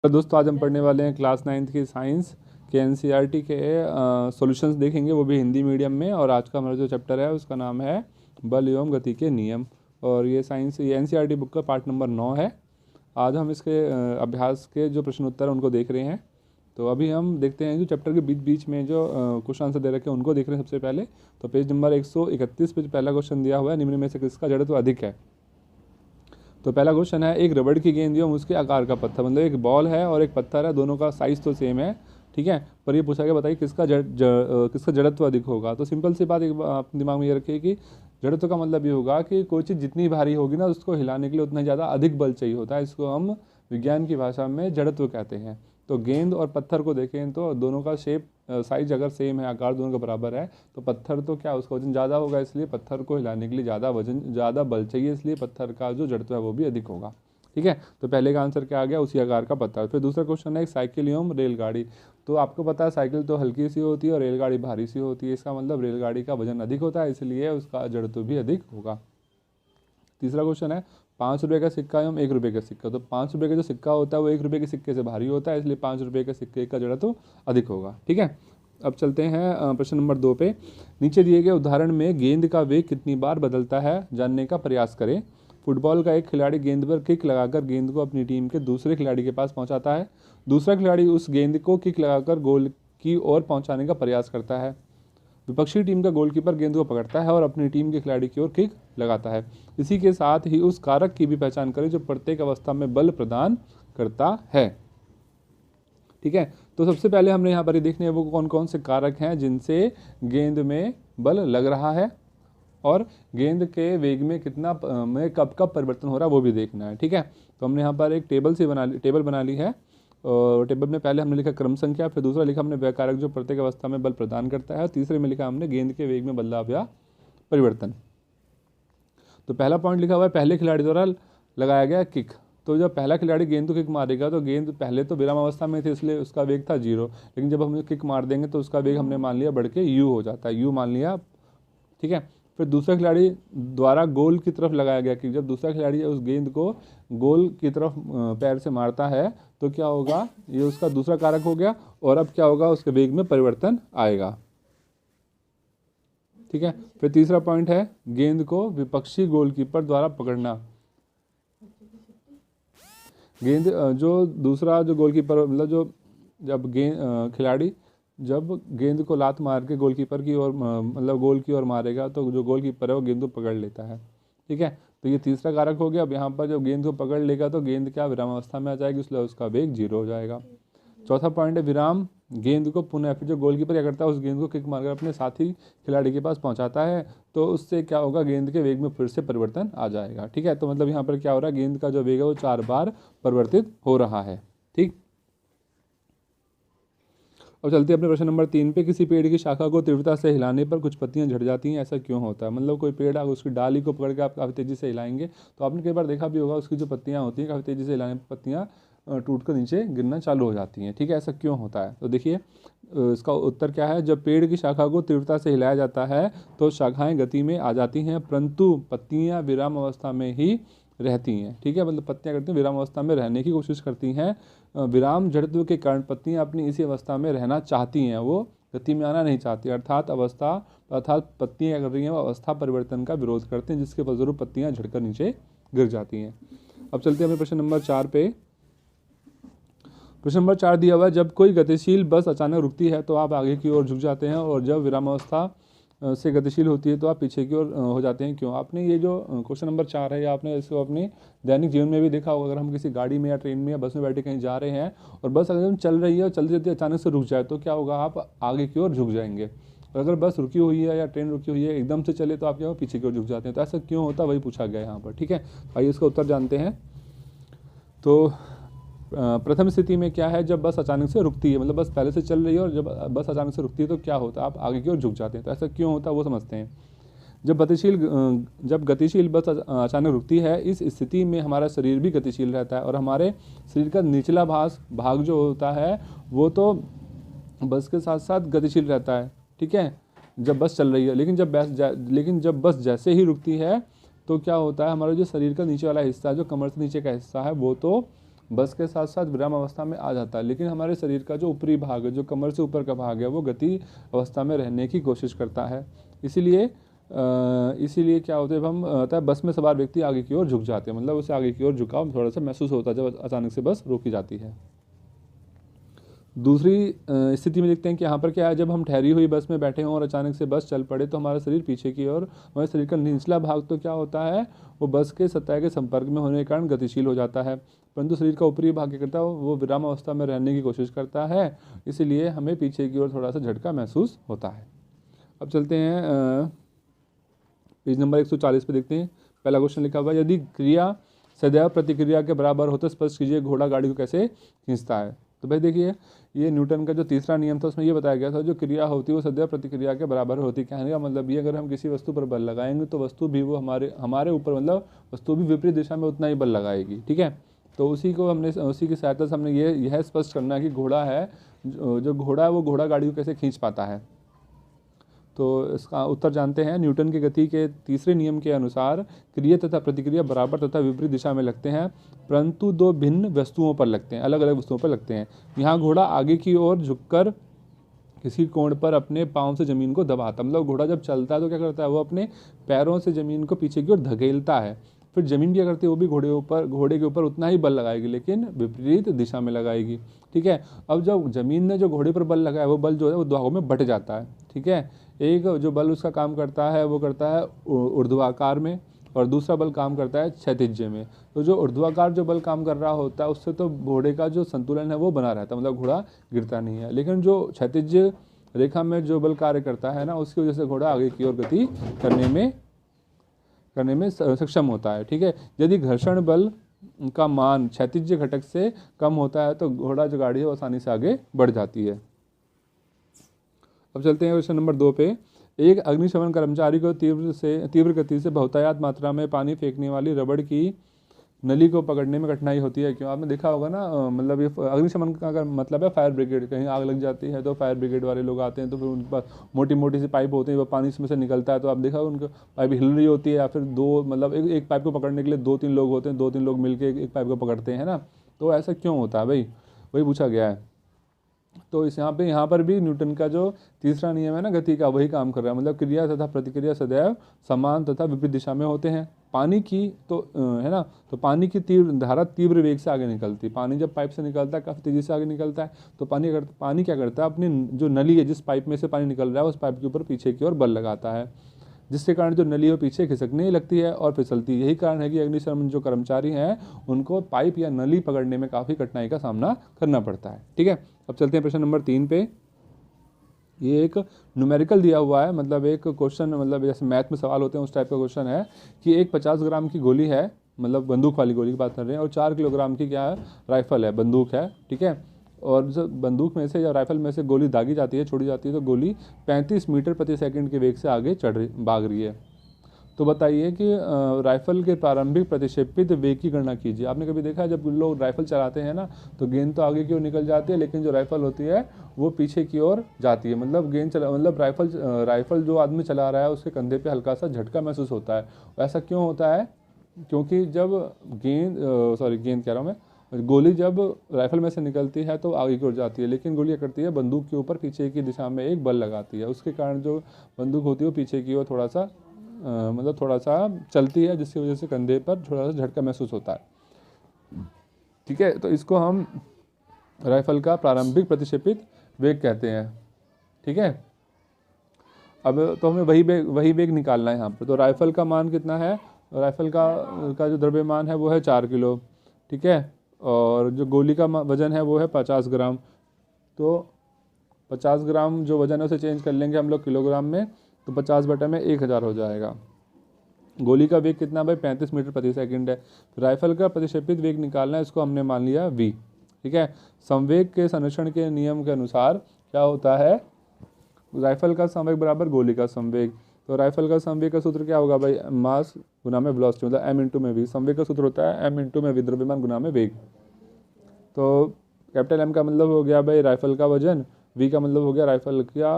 तो दोस्तों आज हम पढ़ने वाले हैं क्लास 9th की साइंस के एनसीईआरटी के सॉल्यूशंस देखेंगे, वो भी हिंदी मीडियम में। और आज का हमारा जो चैप्टर है उसका नाम है बल एवं गति के नियम। और ये एनसीईआरटी बुक का पार्ट नंबर 9 है। आज हम इसके अभ्यास के जो प्रश्न उत्तर हैं उनको देख रहे हैं। तो अभी हम देखते हैं जो चैप्टर के बीच बीच में जो क्वेश्चन आंसर दे रखे हैं उनको देख रहे हैं। सबसे पहले तो पेज नंबर 131 पे पहला क्वेश्चन दिया हुआ है, निम्न में से किसका जड़त्व अधिक है। तो पहला क्वेश्चन है, एक रबड़ की गेंद एवं उसके आकार का पत्थर, मतलब एक बॉल है और एक पत्थर है, दोनों का साइज़ तो सेम है, ठीक है, पर ये पूछा गया बताइए किसका जड़त्व अधिक होगा। तो सिंपल सी बात एक आप दिमाग में ये रखिए कि जड़त्व का मतलब ये होगा कि कोई चीज़ जितनी भारी होगी ना उसको हिलाने के लिए उतना ज़्यादा अधिक बल चाहिए होता है। इसको हम विज्ञान की भाषा में जड़त्व कहते हैं। तो गेंद और पत्थर को देखें तो दोनों का शेप साइज अगर सेम है, आकार दोनों का बराबर है, तो पत्थर तो क्या उसका वजन ज़्यादा होगा, इसलिए पत्थर को हिलाने के लिए ज़्यादा बल चाहिए, इसलिए पत्थर का जो जड़त्व है वो भी अधिक होगा। ठीक है, तो पहले का आंसर क्या आ गया, उसी आकार का पत्थर। फिर दूसरा क्वेश्चन है, एक साइकिल एवं रेलगाड़ी। तो आपको पता है साइकिल तो हल्की सी होती है और रेलगाड़ी भारी सी होती है, इसका मतलब रेलगाड़ी का वजन अधिक होता है, इसलिए उसका जड़त्व भी अधिक होगा। तीसरा क्वेश्चन है, 5 रुपये का सिक्का एवं 1 रुपये का सिक्का। तो 5 रुपये का जो सिक्का होता है वो 1 रुपये के सिक्के से भारी होता है, इसलिए 5 रुपये के सिक्के का जड़त्व अधिक होगा। ठीक है, अब चलते हैं प्रश्न नंबर 2 पे। नीचे दिए गए उदाहरण में गेंद का वेग कितनी बार बदलता है जानने का प्रयास करें। फुटबॉल का एक खिलाड़ी गेंद पर किक लगाकर गेंद को अपनी टीम के दूसरे खिलाड़ी के पास पहुंचाता है। दूसरा खिलाड़ी उस गेंद को किक लगाकर गोल की ओर पहुंचाने का प्रयास करता है। विपक्षी टीम का गोलकीपर गेंद को पकड़ता है और अपनी टीम के खिलाड़ी की ओर किक लगाता है। इसी के साथ ही उस कारक की भी पहचान करें जो प्रत्येक अवस्था में बल प्रदान करता है। ठीक है, तो सबसे पहले हमने यहाँ पर ये देखने हैं वो कौन कौन से कारक हैं जिनसे गेंद में बल लग रहा है और गेंद के वेग में कितना में कब कब परिवर्तन हो रहा है वो भी देखना है। ठीक है, तो हमने यहाँ पर एक टेबल बना ली है। और टेबल में पहले हमने लिखा क्रम संख्या, फिर दूसरा लिखा हमने वह कारक जो प्रत्येक अवस्था में बल प्रदान करता है, और तीसरे में लिखा हमने गेंद के वेग में बदलाव या परिवर्तन। तो पहला पॉइंट लिखा हुआ है पहले खिलाड़ी द्वारा लगाया गया किक। तो जब पहला खिलाड़ी गेंद को किक मारेगा तो गेंद पहले तो विराम अवस्था में थी, इसलिए उसका वेग था 0, लेकिन जब हम किक मार देंगे तो उसका वेग हमने मान लिया बढ़ के u हो जाता है, u मान लिया। ठीक है, फिर दूसरा खिलाड़ी द्वारा गोल की तरफ लगाया गया कि जब दूसरा खिलाड़ी उस गेंद को गोल की तरफ पैर से मारता है तो क्या होगा, ये उसका दूसरा कारक हो गया। और अब क्या होगा, उसके वेग में परिवर्तन आएगा। ठीक है, फिर तीसरा पॉइंट है गेंद को विपक्षी गोलकीपर द्वारा पकड़ना। गेंद जो दूसरा जो गोलकीपर मतलब जो जब खिलाड़ी जब गेंद को लात मार के गोलकीपर की ओर मतलब गोल की ओर मारेगा तो जो गोलकीपर है वो गेंद को पकड़ लेता है। ठीक है, तो ये तीसरा कारक हो गया। अब यहाँ पर जब गेंद को पकड़ लेगा तो गेंद क्या विरामावस्था में आ जाएगी, इसलिए उसका वेग 0 हो जाएगा। चौथा पॉइंट है विराम गेंद को पुनः, फिर जो गोलकीपर क्या करता है उस गेंद को किक मारकर अपने साथी खिलाड़ी के पास पहुंचाता है, तो उससे क्या होगा, गेंद के वेग में फिर से परिवर्तन आ जाएगा। ठीक है, तो मतलब यहाँ पर क्या हो रहा है, गेंद का जो वेग है वो 4 बार परिवर्तित हो रहा है। ठीक, अब चलते हैं अपने प्रश्न नंबर 3 पे। किसी पेड़ की शाखा को तीव्रता से हिलाने पर कुछ पत्तियां झड़ जाती हैं, ऐसा क्यों होता है। मतलब कोई पेड़ आप उसकी डाली को पकड़ के आप काफ़ी तेज़ी से हिलाएंगे तो आपने कई बार देखा भी होगा उसकी जो पत्तियां होती हैं काफ़ी तेज़ी से हिलाने पर पत्तियां टूट कर नीचे गिरना चालू हो जाती हैं। ठीक है, ऐसा क्यों होता है। तो देखिए इसका उत्तर क्या है, जब पेड़ की शाखा को तीव्रता से हिलाया जाता है तो शाखाएँ गति में आ जाती हैं, परंतु पत्तियाँ विराम अवस्था में ही रहती हैं। ठीक है, मतलब पत्तियाँ करती हैं विराम अवस्था में रहने की कोशिश करती हैं। विराम जड़त्व के कारण पत्तियाँ अपनी इसी अवस्था में रहना चाहती हैं, वो गति में आना नहीं चाहती। अर्थात पत्तियाँ क्या कर रही हैं, वो अवस्था परिवर्तन का विरोध करते हैं, जिसके फलस्वरूप पत्तियाँ झड़कर नीचे गिर जाती हैं। अब चलते हैं अपने प्रश्न नंबर 4 पे। प्रश्न नंबर 4 दिया हुआ है, जब कोई गतिशील बस अचानक रुकती है तो आप आगे की ओर झुक जाते हैं, और जब विरामावस्था से गतिशील होती है तो आप पीछे की ओर हो जाते हैं, क्यों। आपने ये जो क्वेश्चन नंबर 4 है, आपने इसको अपने दैनिक जीवन में भी देखा होगा। अगर हम किसी गाड़ी में या ट्रेन में या बस में बैठे कहीं जा रहे हैं और बस अगर हम चल रही है और चलते चलते अचानक से रुक जाए तो क्या होगा, आप आगे की ओर झुक जाएंगे। और अगर बस रुकी हुई है या ट्रेन रुकी हुई है एकदम से चले तो आप क्या पीछे की ओर झुक जाते हैं। तो ऐसा क्यों होता है वही पूछा गया है यहाँ पर। ठीक है, आइए इसका उत्तर जानते हैं। तो प्रथम स्थिति में क्या है, जब बस अचानक से रुकती है, मतलब बस पहले से चल रही है और जब बस अचानक से रुकती है तो क्या होता है, आप आगे की ओर झुक जाते हैं। तो ऐसा क्यों होता है वो समझते हैं। जब गतिशील बस अचानक रुकती है, इस स्थिति में हमारा शरीर भी गतिशील रहता है और हमारे शरीर का निचला भाग जो होता है वो तो बस के साथ साथ गतिशील रहता है। ठीक है, जब बस चल रही है, लेकिन जब बस जैसे ही रुकती है तो क्या होता है, हमारा जो शरीर का नीचे वाला हिस्सा जो कमर से नीचे का हिस्सा है वो तो बस के साथ साथ विराम अवस्था में आ जाता है, लेकिन हमारे शरीर का जो ऊपरी भाग है, जो कमर से ऊपर का भाग है, वो गति अवस्था में रहने की कोशिश करता है। इसीलिए क्या होता है, जब हम होता है बस में सवार व्यक्ति आगे की ओर झुक जाते हैं, मतलब उसे आगे की ओर झुकाव थोड़ा सा महसूस होता है जब अचानक से बस रोकी जाती है। दूसरी स्थिति में देखते हैं कि यहाँ पर क्या है, जब हम ठहरी हुई बस में बैठे हों और अचानक से बस चल पड़े तो हमारा शरीर पीछे की ओर, हमारे शरीर का निचला भाग तो क्या होता है, वो बस के सतह के संपर्क में होने के कारण गतिशील हो जाता है, परंतु शरीर का ऊपरी भाग क्या करता है, वो विराम अवस्था में रहने की कोशिश करता है, इसीलिए हमें पीछे की ओर थोड़ा सा झटका महसूस होता है। अब चलते हैं पेज नंबर 140 पे देखते हैं। पहला क्वेश्चन लिखा हुआ है, यदि क्रिया सदैव प्रतिक्रिया के बराबर हो तो स्पष्ट कीजिए घोड़ा गाड़ी को कैसे खींचता है। तो भाई देखिए, ये न्यूटन का जो तीसरा नियम था उसमें ये बताया गया था, जो क्रिया होती है वो सदैव प्रतिक्रिया के बराबर होती है। कहने का मतलब ये, अगर हम किसी वस्तु पर बल लगाएंगे तो वस्तु भी वो हमारे ऊपर, मतलब वस्तु भी विपरीत दिशा में उतना ही बल लगाएगी, ठीक है। तो उसी की सहायता से हमने यह स्पष्ट करना है कि घोड़ा है, जो घोड़ा है वो घोड़ा गाड़ी को कैसे खींच पाता है। तो इसका उत्तर जानते हैं। न्यूटन की गति के तीसरे नियम के अनुसार क्रिया तथा प्रतिक्रिया बराबर तथा विपरीत दिशा में लगते हैं, परंतु दो भिन्न वस्तुओं पर लगते हैं, अलग अलग वस्तुओं पर लगते हैं। यहाँ घोड़ा आगे की ओर झुककर किसी कोण पर अपने पाँव से ज़मीन को दबाता, मतलब घोड़ा जब चलता है तो क्या करता है, वो अपने पैरों से ज़मीन को पीछे की ओर धकेलता है, फिर ज़मीन क्या करती है, वो भी घोड़े के ऊपर उतना ही बल लगाएगी, लेकिन विपरीत दिशा में लगाएगी, ठीक है। अब जब ज़मीन ने जो घोड़े पर बल लगाया, वो बल जो है वो दो भागों में बट जाता है, ठीक है। एक जो बल उसका काम करता है वो करता है ऊर्ध्वाकार में, और दूसरा बल काम करता है क्षैतिज में। तो जो ऊर्ध्वाकार जो बल काम कर रहा होता है उससे तो घोड़े का जो संतुलन है वो बना रहता है, मतलब घोड़ा गिरता नहीं है, लेकिन जो क्षैतिज रेखा में जो बल कार्य करता है ना, उसकी वजह से घोड़ा आगे की ओर गति करने में सक्षम होता है, ठीक है। यदि घर्षण बल का मान क्षैतिज घटक से कम होता है तो घोड़ा जो गाड़ी है वो आसानी से आगे बढ़ जाती है। अब चलते हैं क्वेश्चन नंबर 2 पे। एक अग्निशमन कर्मचारी को तीव्र गति से बहुतायत मात्रा में पानी फेंकने वाली रबड़ की नली को पकड़ने में कठिनाई होती है, क्यों? आपने देखा होगा ना, मतलब ये अग्निशमन का अगर मतलब है फायर ब्रिगेड, कहीं आग लग जाती है तो फायर ब्रिगेड वाले लोग आते हैं, तो फिर उनके पास मोटी मोटी सी पाइप होती है, वो पानी इसमें से निकलता है, तो आप देखा उनका पाइप हिल रही होती है, या फिर दो मतलब एक पाइप को पकड़ने के लिए 2-3 लोग होते हैं, 2-3 लोग मिलकर एक पाइप को पकड़ते हैं ना। तो ऐसा क्यों होता है भाई, वही पूछा गया है। तो यहाँ पर भी न्यूटन का जो तीसरा नियम है ना गति का, वही काम कर रहा है, मतलब क्रिया तथा प्रतिक्रिया सदैव समान तथा विपरीत दिशा में होते हैं। पानी की तो है ना, तो पानी की धारा तीव्र वेग से आगे निकलती है। पानी जब पाइप से निकलता है काफ़ी तेज़ी से आगे निकलता है, तो पानी क्या करता है, अपनी जो नली है, जिस पाइप में से पानी निकल रहा है, उस पाइप के ऊपर पीछे की ओर बल लगाता है, जिसके कारण जो नली है पीछे खिसकने लगती है और फिसलती है। यही कारण है कि अग्निशमन जो कर्मचारी हैं उनको पाइप या नली पकड़ने में काफ़ी कठिनाई का सामना करना पड़ता है, ठीक है। अब चलते हैं प्रश्न नंबर 3 पे। ये एक न्यूमेरिकल दिया हुआ है, मतलब एक क्वेश्चन, मतलब जैसे मैथ में सवाल होते हैं उस टाइप का क्वेश्चन है कि एक 50 ग्राम की गोली है, मतलब बंदूक वाली गोली की बात कर रहे हैं, और 4 किलोग्राम की क्या है, राइफल है, बंदूक है, ठीक है। और जब बंदूक में से या राइफल में से गोली दागी जाती है, छोड़ी जाती है, तो गोली 35 मीटर प्रति सेकंड के वेग से आगे भाग रही है। तो बताइए कि राइफल के प्रारंभिक प्रतिक्षेपित वेग की गणना कीजिए। आपने कभी देखा है जब लोग राइफल चलाते हैं ना, तो गेंद तो आगे की ओर निकल जाती है, लेकिन जो राइफल होती है वो पीछे की ओर जाती है, मतलब राइफल जो आदमी चला रहा है उसके कंधे पे हल्का सा झटका महसूस होता है। ऐसा क्यों होता है? क्योंकि जब गेंद कह रहा हूँ मैं, गोली जब राइफल में से निकलती है तो आगे की ओर जाती है, लेकिन गोली क्या करती है, बंदूक के ऊपर पीछे की दिशा में एक बल लगाती है, उसके कारण जो बंदूक होती है वो पीछे की ओर थोड़ा सा चलती है, जिसकी वजह से कंधे पर थोड़ा सा झटका महसूस होता है, ठीक है। तो इसको हम राइफल का प्रारंभिक प्रतिक्षेपित वेग कहते हैं, ठीक है। अब तो हमें वही वेग निकालना है यहाँ पर। तो राइफल का मान कितना है? राइफल का जो द्रव्यमान है वो है 4 किलो, ठीक है, और जो गोली का वज़न है वो है 50 ग्राम। तो 50 ग्राम जो वज़न है उसे चेंज कर लेंगे हम लोग किलोग्राम में, तो 50/1000 हो जाएगा। गोली का वेग कितना भाई? 35 मीटर प्रति सेकंड है। राइफल का प्रतिक्षेपित वेग निकालना है, इसको हमने मान लिया v, ठीक है। संवेग के संरक्षण के नियम के अनुसार क्या होता है, राइफल का संवेग बराबर गोली का संवेग। तो राइफल का संवेग का सूत्र क्या होगा भाई? मास गुना में वेलोसिटी, मतलब m में v। संवेग का सूत्र होता है m में v, द्रव्यमान गुना में वेग। तो कैपिटल M का मतलब हो गया भाई राइफल का वजन, v का मतलब हो गया राइफल का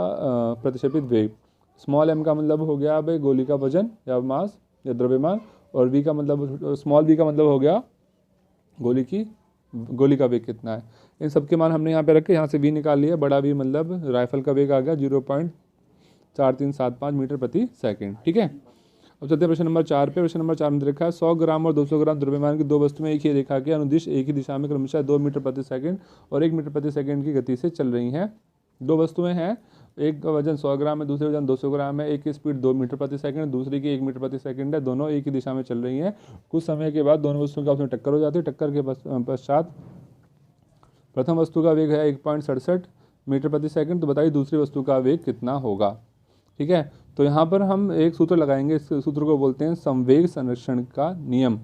प्रतिक्षेपित वेग, स्मॉल m का मतलब हो गया भाई गोली का वजन या मास या द्रव्यमान, और v का मतलब स्मॉल v का मतलब हो गया गोली की गोली का वेग कितना है। इन सब के मान हमने यहाँ पे रखे, यहाँ से v निकाल लिया, बड़ा v मतलब राइफल का वेग आ गया 0.4375 मीटर प्रति सेकंड। ठीक है, अब चलते हैं प्रश्न नंबर 4 पे। प्रश्न नंबर 4 में लिखा है 100 ग्राम और 200 ग्राम द्रव्यमान की दो वस्तुएं एक ही रेखा के अनुदिश एक ही दिशा में क्रमशः 2 मीटर प्रति सेकंड और 1 मीटर प्रति सेकंड की गति से चल रही हैं। दो वस्तुएं हैं, एक का वजन 100 ग्राम है, दूसरे वजन 200 ग्राम है, एक की स्पीड 2 मीटर प्रति सेकंड, दूसरी की 1 मीटर प्रति सेकंड है, दोनों एक ही दिशा में चल रही हैं। कुछ समय के बाद दोनों वस्तुओं की आपस में टक्कर हो जाती है। टक्कर के पश्चात प्रथम वस्तु का वेग है 1.67 मीटर प्रति सेकंड, तो बताइए दूसरी वस्तु का वेग कितना होगा। ठीक है, तो यहाँ पर हम एक सूत्र लगाएंगे, इस सूत्र को बोलते हैं संवेग संरक्षण का नियम।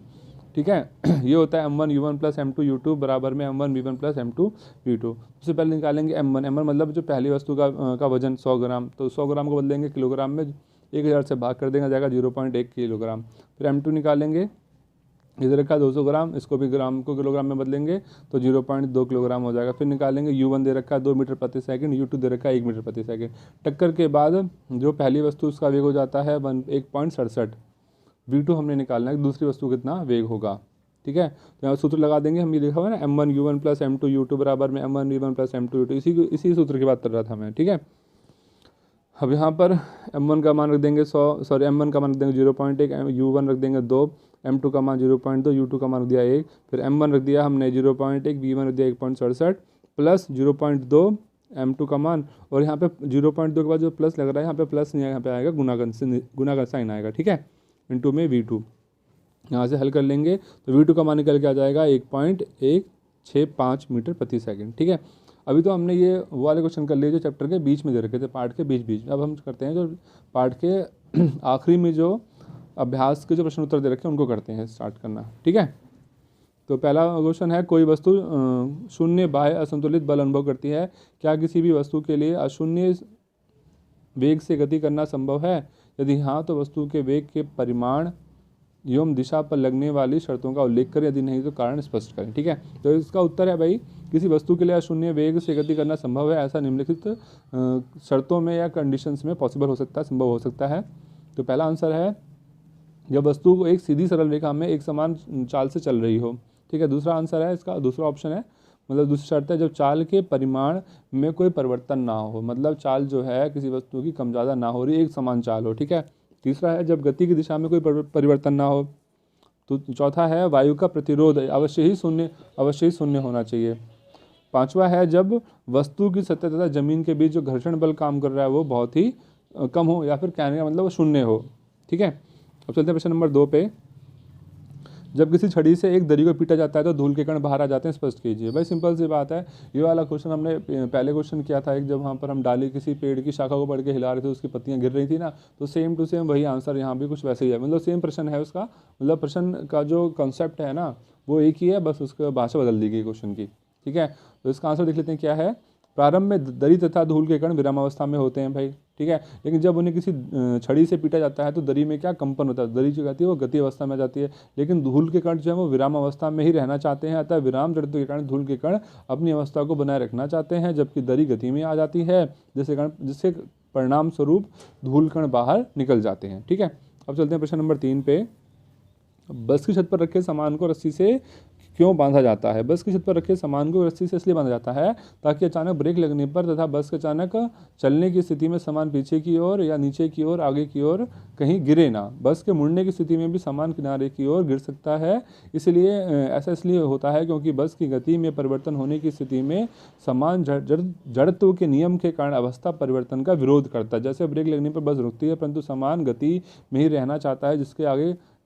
ठीक है, ये होता है m1 u1 plus m2 u2 बराबर में m1 v1 plus m2 v2। सबसे पहले निकालेंगे m1 मतलब जो पहली वस्तु का वजन 100 ग्राम, तो 100 ग्राम को बदलेंगे किलोग्राम में, 1000 से भाग कर देंगे, जाएगा 0.1 किलोग्राम। फिर m2 निकालेंगे, इधर रखा 200 ग्राम, इसको भी ग्राम को किलोग्राम में बदलेंगे तो 0.2 किलोग्राम हो जाएगा। फिर निकालेंगे u1 दे रखा है 2 मीटर प्रति सेकंड, u2 दे रखा है 1 मीटर प्रति सेकंड। टक्कर के बाद जो पहली वस्तु उसका वेग हो जाता है 1.67, v2 हमने निकालना है दूसरी वस्तु कितना वेग होगा। ठीक है, तो यहाँ सूत्र लगा देंगे, हम ये लिखा हुआ है ना m1 u1 plus m2 u2 बराबर में m1 v1 plus m2 u2, इसी सूत्र की बात कर रहा था मैं। ठीक है, अब यहाँ पर m1 का मान रख देंगे 100, सॉरी m1 का मान रख देंगे 0.1, u1 रख देंगे 2, m2 का मान 0.2, u2 का मान रख दिया 1, फिर m1 रख दिया हमने 0.1, v1 रख दिया 1.67 प्लस 0.2 m2 का मान, और यहाँ पे 0.2 के बाद जो प्लस लग रहा है यहाँ पे प्लस नहीं आएगा, यहाँ पे आएगा गुना का साइन आएगा। ठीक है, इंटू में v2, यहाँ से हल कर लेंगे तो v2 का मान निकल के आ जाएगा 1.165 मीटर प्रति सेकंड। ठीक है, अभी तो हमने ये वो वाले क्वेश्चन कर लिए जो चैप्टर के बीच में दे रखे थे, पार्ट के बीच। अब हम करते हैं जो पार्ट के आखिरी में जो अभ्यास के जो प्रश्न उत्तर दे रखे हैं उनको करते हैं स्टार्ट करना। ठीक है, तो पहला क्वेश्चन है, कोई वस्तु शून्य बाह्य असंतुलित बल अनुभव करती है, क्या किसी भी वस्तु के लिए अशून्य वेग से गति करना संभव है? यदि हाँ तो वस्तु के वेग के परिमाण एवं दिशा पर लगने वाली शर्तों का उल्लेख करें, यदि नहीं तो कारण स्पष्ट करें। ठीक है, तो इसका उत्तर है भाई, किसी वस्तु के लिए अशून्य वेग से गति करना संभव है, ऐसा निम्नलिखित शर्तों में या कंडीशंस में पॉसिबल हो सकता है, संभव हो सकता है। तो पहला आंसर है जब वस्तु एक सीधी सरल रेखा में एक समान चाल से चल रही हो। ठीक है, दूसरा आंसर है इसका, दूसरा ऑप्शन है, मतलब दूसरी शर्त है जब चाल के परिमाण में कोई परिवर्तन ना हो, मतलब चाल जो है किसी वस्तु की कम ज़्यादा ना हो रही, एक समान चाल हो। ठीक है, तीसरा है जब गति की दिशा में कोई परिवर्तन ना हो। तो चौथा है वायु का प्रतिरोध अवश्य ही शून्य होना चाहिए। पांचवा है जब वस्तु की सतह तथा जमीन के बीच जो घर्षण बल काम कर रहा है वो बहुत ही कम हो, या फिर कहने का मतलब वो शून्य हो। ठीक है, अब चलते हैं प्रश्न नंबर 2 पे। जब किसी छड़ी से एक दरी को पीटा जाता है तो धूल के कण बाहर आ जाते हैं, स्पष्ट कीजिए। भाई सिंपल सी बात है, ये वाला क्वेश्चन हमने पहले क्वेश्चन किया था एक, जब वहाँ पर हम डाली किसी पेड़ की शाखा को पकड़ के हिला रहे थे, उसकी पत्तियाँ गिर रही थी ना, तो सेम टू सेम वही आंसर यहाँ भी कुछ वैसे ही है, मतलब सेम प्रश्न है उसका, मतलब प्रश्न का जो कॉन्सेप्ट है ना वो एक ही है, बस उसका भाषा बदल दी गई क्वेश्चन की। ठीक है, तो इसका आंसर देख लेते हैं क्या है। प्रारंभ में दरी तथा धूल के कण विरामावस्था में होते हैं भाई। ठीक है, लेकिन जब उन्हें किसी छड़ी से पीटा जाता है तो दरी में क्या कंपन होता है, दरी जो कहती है वो गति अवस्था में जाती है, लेकिन धूल के कण जो है वो विराम अवस्था में ही रहना चाहते हैं, अतः विराम जड़त्व के कारण धूल के कण अपनी अवस्था को बनाए रखना चाहते हैं, जबकि दरी गति में आ जाती है, जिससे परिणाम स्वरूप धूल कण बाहर निकल जाते हैं। ठीक है, अब चलते हैं प्रश्न नंबर 3 पे। बस की छत पर रखे सामान को रस्सी से क्यों बांधा जाता है? बस की छत पर रखे सामान को रस्सी से इसलिए बांधा जाता है ताकि अचानक ब्रेक लगने पर तथा बस के अचानक चलने की स्थिति में सामान पीछे की ओर या नीचे की ओर, आगे की ओर कहीं गिरे ना। बस के मुड़ने की स्थिति में भी सामान किनारे की ओर गिर सकता है, इसलिए ऐसा इसलिए होता है क्योंकि बस की गति में परिवर्तन होने की स्थिति में सामान जड़त्व के नियम के कारण अवस्था परिवर्तन का विरोध करता है। जैसे ब्रेक लगने पर बस रुकती है परंतु सामान गति में ही रहना चाहता है,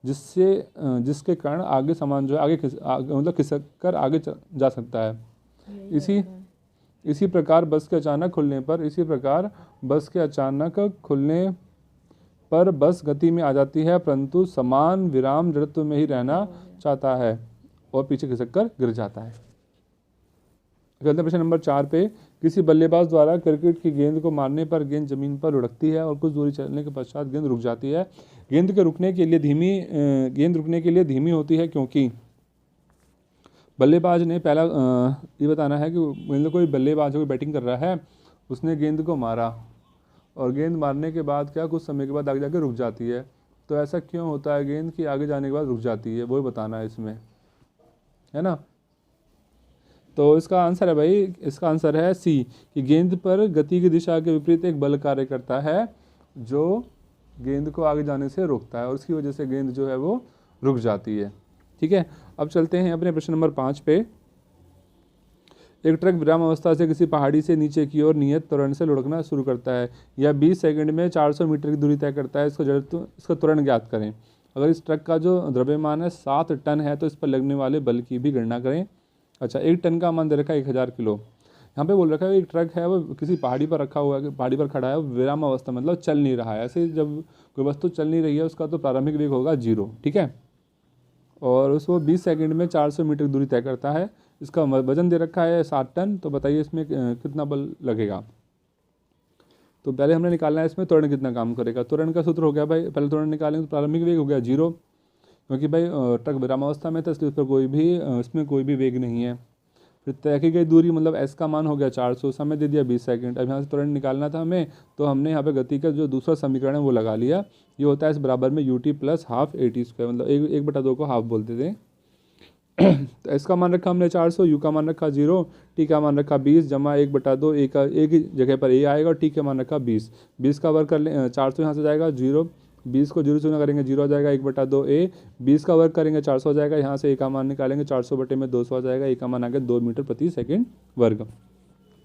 जिसके कारण आगे सामान जो है आगे मतलब खिसक कर आगे जा सकता है। इसी प्रकार बस के अचानक खुलने पर बस गति में आ जाती है, परंतु समान विराम जड़त्व में ही रहना चाहता है और पीछे खिसक कर गिर जाता है। चलते हैं प्रश्न नंबर 4 पे। किसी बल्लेबाज द्वारा क्रिकेट की गेंद को मारने पर गेंद जमीन पर लुढ़कती है और कुछ दूरी चलने के पश्चात गेंद रुक जाती है। गेंद रुकने के लिए धीमी होती है क्योंकि बल्लेबाज ने पहला ये बताना है कि मतलब कोई बल्लेबाज कोई बैटिंग कर रहा है, उसने गेंद को मारा और गेंद मारने के बाद क्या कुछ समय के बाद आगे जाके रुक जाती है। तो ऐसा क्यों होता है, गेंद की आगे जाने के बाद रुक जाती है, वही बताना है इसमें, है ना। तो इसका आंसर है भाई, इसका आंसर है सी, कि गेंद पर गति की दिशा के विपरीत एक बल कार्य करता है जो गेंद को आगे जाने से रोकता है और उसकी वजह से गेंद जो है वो रुक जाती है। ठीक है, अब चलते हैं अपने प्रश्न नंबर 5 पे। एक ट्रक विराम अवस्था से किसी पहाड़ी से नीचे की ओर नियत त्वरण से लुढ़कना शुरू करता है। यह 20 सेकंड में 400 मीटर की दूरी तय करता है। इसका त्वरण ज्ञात करें। अगर इस ट्रक का जो द्रव्यमान है 7 टन है तो इस पर लगने वाले बल की भी गणना करें। अच्छा, 1 टन का मान दे रखा है 1000 किलो। यहाँ पे बोल रखा है एक ट्रक है वो किसी पहाड़ी पर रखा हुआ है, पहाड़ी पर खड़ा है, विराम अवस्था मतलब चल नहीं रहा है। ऐसे जब कोई वस्तु चल नहीं रही है उसका तो प्रारंभिक वेग होगा 0। ठीक है, और उसको 20 सेकंड में 400 मीटर दूरी तय करता है। इसका वजन दे रखा है 7 टन। तो बताइए इसमें कितना बल लगेगा। तो पहले हमने निकालना है इसमें त्वरण कितना काम करेगा। त्वरण का सूत्र हो गया भाई, पहले त्वरण निकालेंगे तो प्रारंभिक वेग हो गया 0, क्योंकि भाई ट्रक विरामावस्था में था इसलिए उस पर कोई भी इसमें कोई भी वेग नहीं है। फिर तय की गई दूरी मतलब एस का मान हो गया 400, समय दे दिया 20 सेकंड। अब यहाँ से त्वरण निकालना था हमें, तो हमने यहाँ पे गति का जो दूसरा समीकरण है वो लगा लिया। ये होता है इस बराबर में ut प्लस हाफ AT², मतलब 1/2 को हाफ बोलते थे। तो एस का मान रखा हमने 400, यू का मान रखा 0, टी का मान रखा 20 जमा 1/2, ए का एक ही जगह पर ए आएगा और टी का मान रखा 20। 20 का वर्ग कर लें, 400 यहाँ से जाएगा 0, 20 को 0 से गुना करेंगे 0 आ जाएगा 1/2 ए। 20 का वर्ग करेंगे 400 आ जाएगा, यहाँ से ए का मान निकालेंगे 400/200 आ जाएगा, ए का मान आ गया 2 मीटर प्रति सेकंड वर्ग।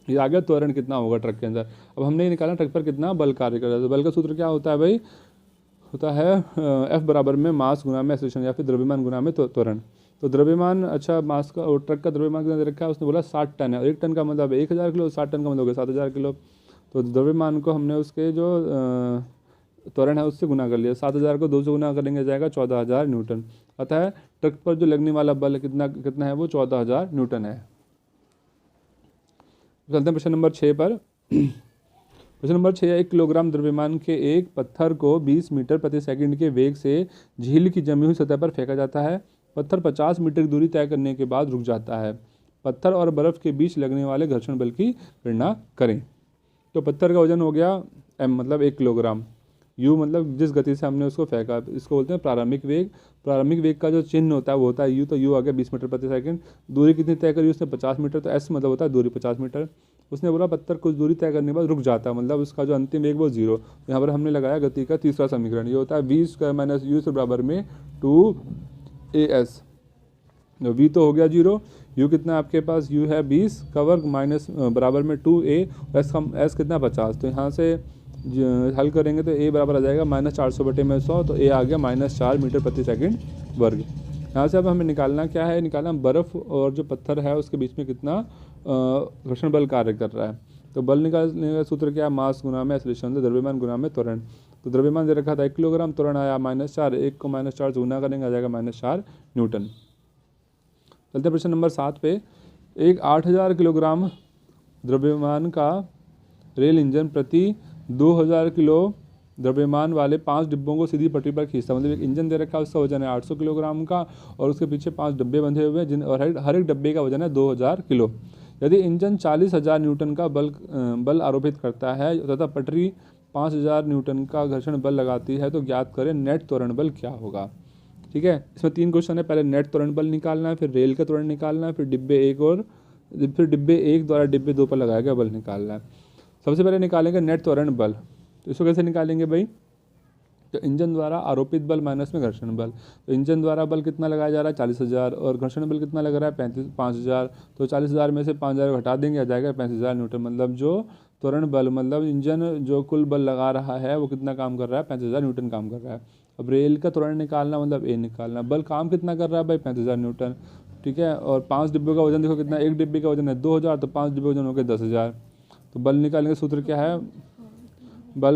ये आ गया त्वरण कितना होगा ट्रक के अंदर। अब हमने ये निकाला ट्रक पर कितना बल कार्य कर रहा है। तो बल का सूत्र क्या होता है भाई, होता है F बराबर में मास गुना में एक्सेलरेशन या फिर द्रव्यमान गुना में त्वरण। तो द्रव्यमान, अच्छा मास का और ट्रक का द्रव्यमान कितना दे रखा है, उसने बोला 60 टन है और 1 टन का मतलब 1000 किलो, 60 टन का मतलब हो गया 7000 किलो। तो द्रव्यमान को हमने उसके जो त्वरण है उससे गुना कर लिया। 7000 को 2 से गुना करेंगे जाएगा 14000 न्यूटन। अतः ट्रक पर जो लगने वाला बल कितना है वो 14000 न्यूटन है। चलते हैं प्रश्न नंबर 6 पर। प्रश्न नंबर 6, 1 किलोग्राम द्रव्यमान के एक पत्थर को 20 मीटर प्रति सेकंड के वेग से झील की जमी हुई सतह पर फेंका जाता है। पत्थर 50 मीटर की दूरी तय करने के बाद रुक जाता है। पत्थर और बर्फ के बीच लगने वाले घर्षण बल की गणना करें। तो पत्थर का वजन हो गया m मतलब 1 किलोग्राम, u मतलब जिस गति से हमने उसको फेंका, इसको बोलते हैं प्रारंभिक वेग। प्रारंभिक वेग का जो चिन्ह होता है वो होता है u, तो u आ गया 20 मीटर प्रति सेकंड। दूरी कितनी तय करी उसने 50 मीटर, तो s मतलब होता है दूरी 50 मीटर। उसने बोला पत्थर कुछ दूरी तय करने के बाद रुक जाता है, मतलब उसका जो अंतिम वेग वो 0। यहाँ पर हमने लगाया गति का तीसरा समीकरण, ये होता है v² माइनस u से बराबर में 2as। v तो हो गया 0, u कितना आपके पास, u है 20 का वर्ग माइनस बराबर में 2a, s कितना 50। तो यहाँ से हल करेंगे तो a बराबर आ जाएगा -400/100, तो a आ गया -4 मीटर प्रति सेकंड वर्ग। यहाँ से अब हमें निकालना क्या है, निकालना बर्फ़ और जो पत्थर है उसके बीच में कितना घर्षण बल कार्य कर रहा है। तो बल निकालने का सूत्र क्या है, मास गुना में एक्सेलरेशन, द्रव्यमान गुना में त्वरण। तो द्रव्यमान दे रखा था 1 किलोग्राम, त्वरण आया -4, 1 को -4 से गुना करेंगे आ जाएगा -4 न्यूटन। चलते प्रश्न नंबर 7 पे। एक 8000 किलोग्राम द्रव्यमान का रेल इंजन प्रति 2000 किलो द्रव्यमान वाले 5 डिब्बों को सीधी पटरी पर खींचता, मतलब एक इंजन दे रखा है उसका वजन है 800 किलोग्राम का और उसके पीछे 5 डब्बे बंधे हुए हैं और हर एक डब्बे का वजन है 2000 किलो। यदि इंजन 40,000 न्यूटन का बल आरोपित करता है तथा पटरी 5000 न्यूटन का घर्षण बल लगाती है तो ज्ञात करें नेट त्वरण बल क्या होगा। ठीक है, इसमें 3 क्वेश्चन है। पहले नेट त्वरण बल निकालना है, फिर रेल का त्वरण निकालना है, फिर डिब्बे 1 द्वारा डिब्बे 2 पर लगाया गया बल निकालना है। सबसे पहले निकालेंगे नेट त्वरण बल। तो इसको कैसे निकालेंगे भाई, तो इंजन द्वारा आरोपित बल माइनस में घर्षण बल। तो इंजन द्वारा बल कितना लगाया जा रहा है 40,000 और घर्षण बल कितना लग रहा है 5,000। तो 40,000 में से 5,000 हटा देंगे आ जाएगा 35,000 न्यूटन। मतलब जो त्वरण बल मतलब इंजन जो कुल बल लगा रहा है वो कितना काम कर रहा है 35,000 न्यूटन काम कर रहा है। अब रेल का त्वरण निकालना मतलब ए निकालना, बल काम कितना कर रहा है भाई 35,000 न्यूटन। ठीक है, और 5 डिब्बे का वजन देखो कितना, एक डिब्बे का वजन है 2000, तो 5 डिब्बे वजन हो गए 10,000। तो बल निकालने का सूत्र क्या है, बल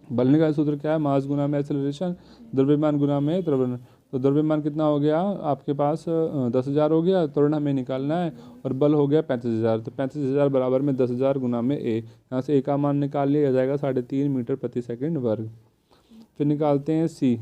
निकालने का सूत्र क्या है, मास गुना में एक्सेलरेशन, द्रव्यमान गुना में त्वरण। तो द्रव्यमान कितना हो गया आपके पास 10,000 हो गया, त्वरण हमें निकालना है और बल हो गया 35,000। तो 35,000 बराबर में 10,000 गुना में ए, यहाँ से ए का मान निकाल लिया जाएगा 3.5 मीटर प्रति सेकंड वर्ग। फिर निकालते हैं सी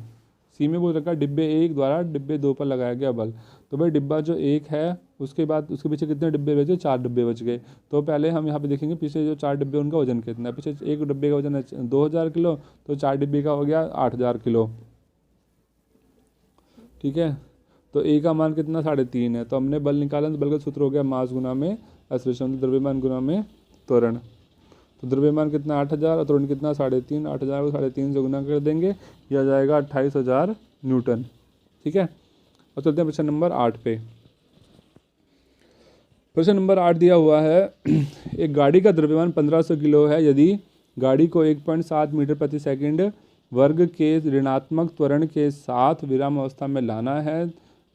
में बोल रखा है डिब्बे 1 द्वारा डिब्बे 2 पर लगाया गया बल। तो भाई डिब्बा जो 1 है उसके बाद उसके पीछे कितने डिब्बे बचे, 4 डिब्बे बच गए। तो पहले हम यहाँ पे देखेंगे पीछे जो 4 डिब्बे उनका वजन कितना है। पीछे एक डिब्बे का वजन है 2000 किलो, तो 4 डिब्बे का हो गया 8000 किलो। ठीक है, तो ए का मान कितना 3.5 है, तो हमने बल निकाला, तो बल का सूत्र हो गया मास गुना में एक्सेलरेशन, द्रव्यमान गुना में त्वरण। तो द्रव्यमान कितना 8000 और त्वरण कितना 3.5, 8000 को 3.5 से गुना कर देंगे, यह आ जाएगा 28,000 न्यूटन। ठीक है, और चलते हैं प्रश्न नंबर 8 पे। प्रश्न नंबर 8 दिया हुआ है एक गाड़ी का द्रव्यमान 1500 किलो है, यदि गाड़ी को 1.7 मीटर प्रति सेकंड वर्ग के ऋणात्मक त्वरण के साथ विराम अवस्था में लाना है,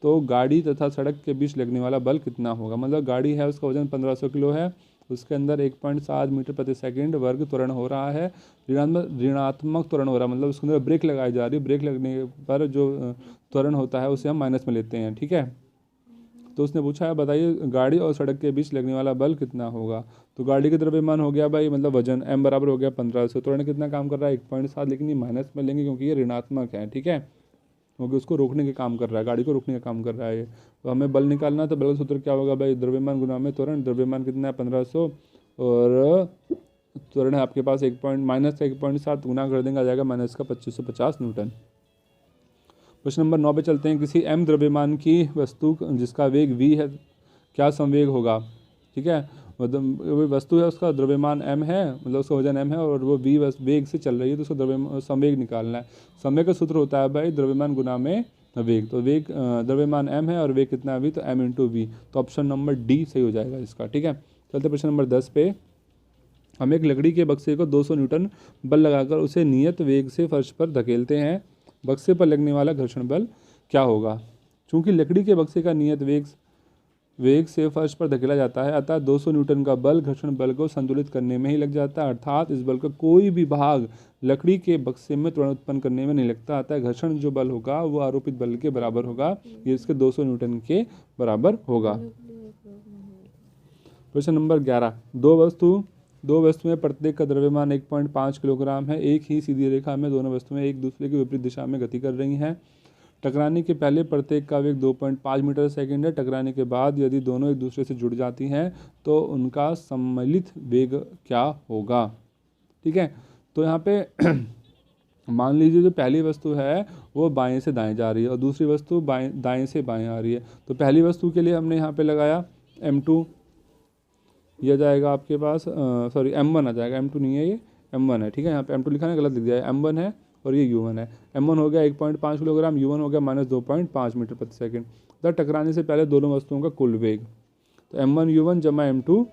तो गाड़ी तथा सड़क के बीच लगने वाला बल कितना होगा। मतलब गाड़ी है, उसका वजन 1500 किलो है, उसके अंदर 1.7 मीटर प्रति सेकंड वर्ग त्वरण हो रहा है, ऋणात्मक त्वरण हो रहा है, मतलब उसके अंदर ब्रेक लगाई जा रही है, ब्रेक लगने पर जो त्वरण होता है उसे हम माइनस में लेते हैं। ठीक है, तो उसने पूछा है बताइए गाड़ी और सड़क के बीच लगने वाला बल कितना होगा। तो गाड़ी का द्रव्यमान हो गया भाई, मतलब वजन m बराबर हो गया 1500, त्वरण कितना काम कर रहा है 1.7, लेकिन ये माइनस में लेंगे क्योंकि ये ऋणात्मक है। ठीक है, क्योंकि उसको रोकने के काम कर रहा है, गाड़ी को रोकने का काम कर रहा है ये। तो हमें बल निकालना है, तो बल का सूत्र क्या होगा भाई, द्रव्यमान गुना में त्वरण। द्रव्यमान कितना है 1500 और त्वरण है आपके पास माइनस 1.7, गुना कर देंगे आ जाएगा माइनस का 2550 न्यूटन। प्रश्न नंबर 9 पे चलते हैं। किसी m द्रव्यमान की वस्तु जिसका वेग v है, क्या संवेग होगा। ठीक है, मतलब वस्तु है, उसका द्रव्यमान m है, मतलब उसका वजन m है और वो v वेग से चल रही है, तो उसका संवेग निकालना है। संवेग का सूत्र होता है भाई द्रव्यमान गुना में वेग। तो वेग द्रव्यमान m है और वेग कितना है v, तो m इंटू वी। तो ऑप्शन नंबर डी सही हो जाएगा इसका। ठीक है, चलते प्रश्न नंबर 10 पे। हम एक लकड़ी के बक्से को 200 न्यूटन बल लगाकर उसे नियत वेग से फर्श पर धकेलते हैं, बक्से पर लगने वाला घर्षण बल क्या होगा। चूंकि लकड़ी के बक्से का नियत वेग से फर्श पर धकेला जाता है, अतः 200 न्यूटन का बल घर्षण बल को संतुलित करने में ही लग जाता है, अर्थात इस बल का कोई भी भाग लकड़ी के बक्से में त्वरण उत्पन्न करने में नहीं लगता, अतः घर्षण जो बल होगा वो आरोपित बल के बराबर होगा, ये इसके 200 न्यूटन के बराबर होगा। प्रश्न नंबर 11। दो वस्तुएं प्रत्येक का द्रव्यमान 1.5 किलोग्राम है, एक ही सीधी रेखा में दोनों वस्तुएं एक दूसरे की विपरीत दिशा में गति कर रही हैं। टकराने के पहले प्रत्येक का वेग 2.5 मीटर सेकंड है। टकराने के बाद यदि दोनों एक दूसरे से जुड़ जाती हैं तो उनका सम्मिलित वेग क्या होगा। ठीक है, तो यहाँ पे मान लीजिए जो पहली वस्तु है वो बाएं से दाएं जा रही है और दूसरी वस्तु दाएं से बाएं आ रही है। तो पहली वस्तु के लिए हमने यहाँ पे लगाया m2, यह जाएगा आपके पास सॉरी m1 आ जाएगा, m2 नहीं है ये m1 है। ठीक है, यहाँ पे m2 लिखा है, गलत लिख दिया है, m1 है और ये u1 है। m1 हो गया 1.5 किलोग्राम, u1 हो गया माइनस 2.5 मीटर प्रति सेकंड। तो टकराने से पहले दोनों वस्तुओं का कुल वेग, तो m1 u1 जमा m2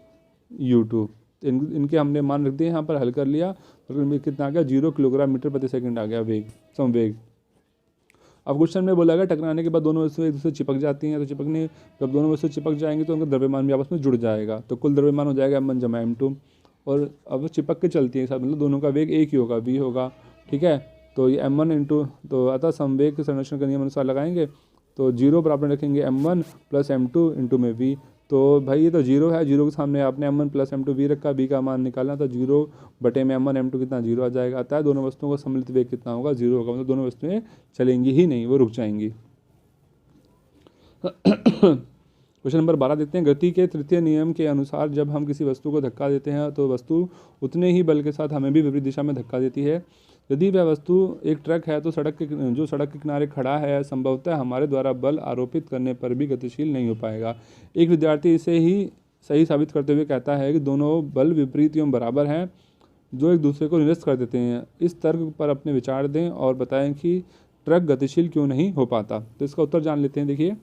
u2, इनके हमने मान रख दिए, यहाँ पर हल कर लिया, तो कितना आ गया 0 किलोग्राम मीटर प्रति सेकंड आ गया वेग, संवेग। अब क्वेश्चन में बोला गया टकराने के बाद दोनों वस्तुएं एक दूसरे से चिपक जाती हैं, तो जब दोनों वस्तुएं चिपक जाएंगी तो उनका द्रव्यमान भी आपस में जुड़ जाएगा, तो कुल द्रव्यमान हो जाएगा m1 जमा m2। और अब चिपक के चलती है, मतलब दोनों का वेग एक ही होगा, v होगा। ठीक है, तो ये m1 इंटू, तो अतः संवेग के संरक्षण के नियम अनुसार लगाएंगे, तो 0 बराबर रखेंगे m1 प्लस m2 इंटू में v। तो भाई ये तो 0 है, 0 के सामने आपने m1 प्लस m2 v रखा, v का मान निकालना, तो 0 बटे में m1 m2 कितना 0 आ जाएगा। आता है दोनों वस्तुओं का सम्मिलित वेग कितना होगा 0 होगा, मतलब दोनों वस्तुएं चलेंगी ही नहीं, वो रुक जाएंगी। क्वेश्चन नंबर 12 देखते हैं। गति के तृतीय नियम के अनुसार जब हम किसी वस्तु को धक्का देते हैं तो वस्तु उतने ही बल के साथ हमें भी विपरीत दिशा में धक्का देती है। यदि वह वस्तु एक ट्रक है तो सड़क के किनारे खड़ा है, संभवतः हमारे द्वारा बल आरोपित करने पर भी गतिशील नहीं हो पाएगा। एक विद्यार्थी इसे ही सही साबित करते हुए कहता है कि दोनों बल विपरीत एवं बराबर हैं जो एक दूसरे को निरस्त कर देते हैं। इस तर्क पर अपने विचार दें और बताएं कि ट्रक गतिशील क्यों नहीं हो पाता। तो इसका उत्तर जान लेते हैं। देखिए,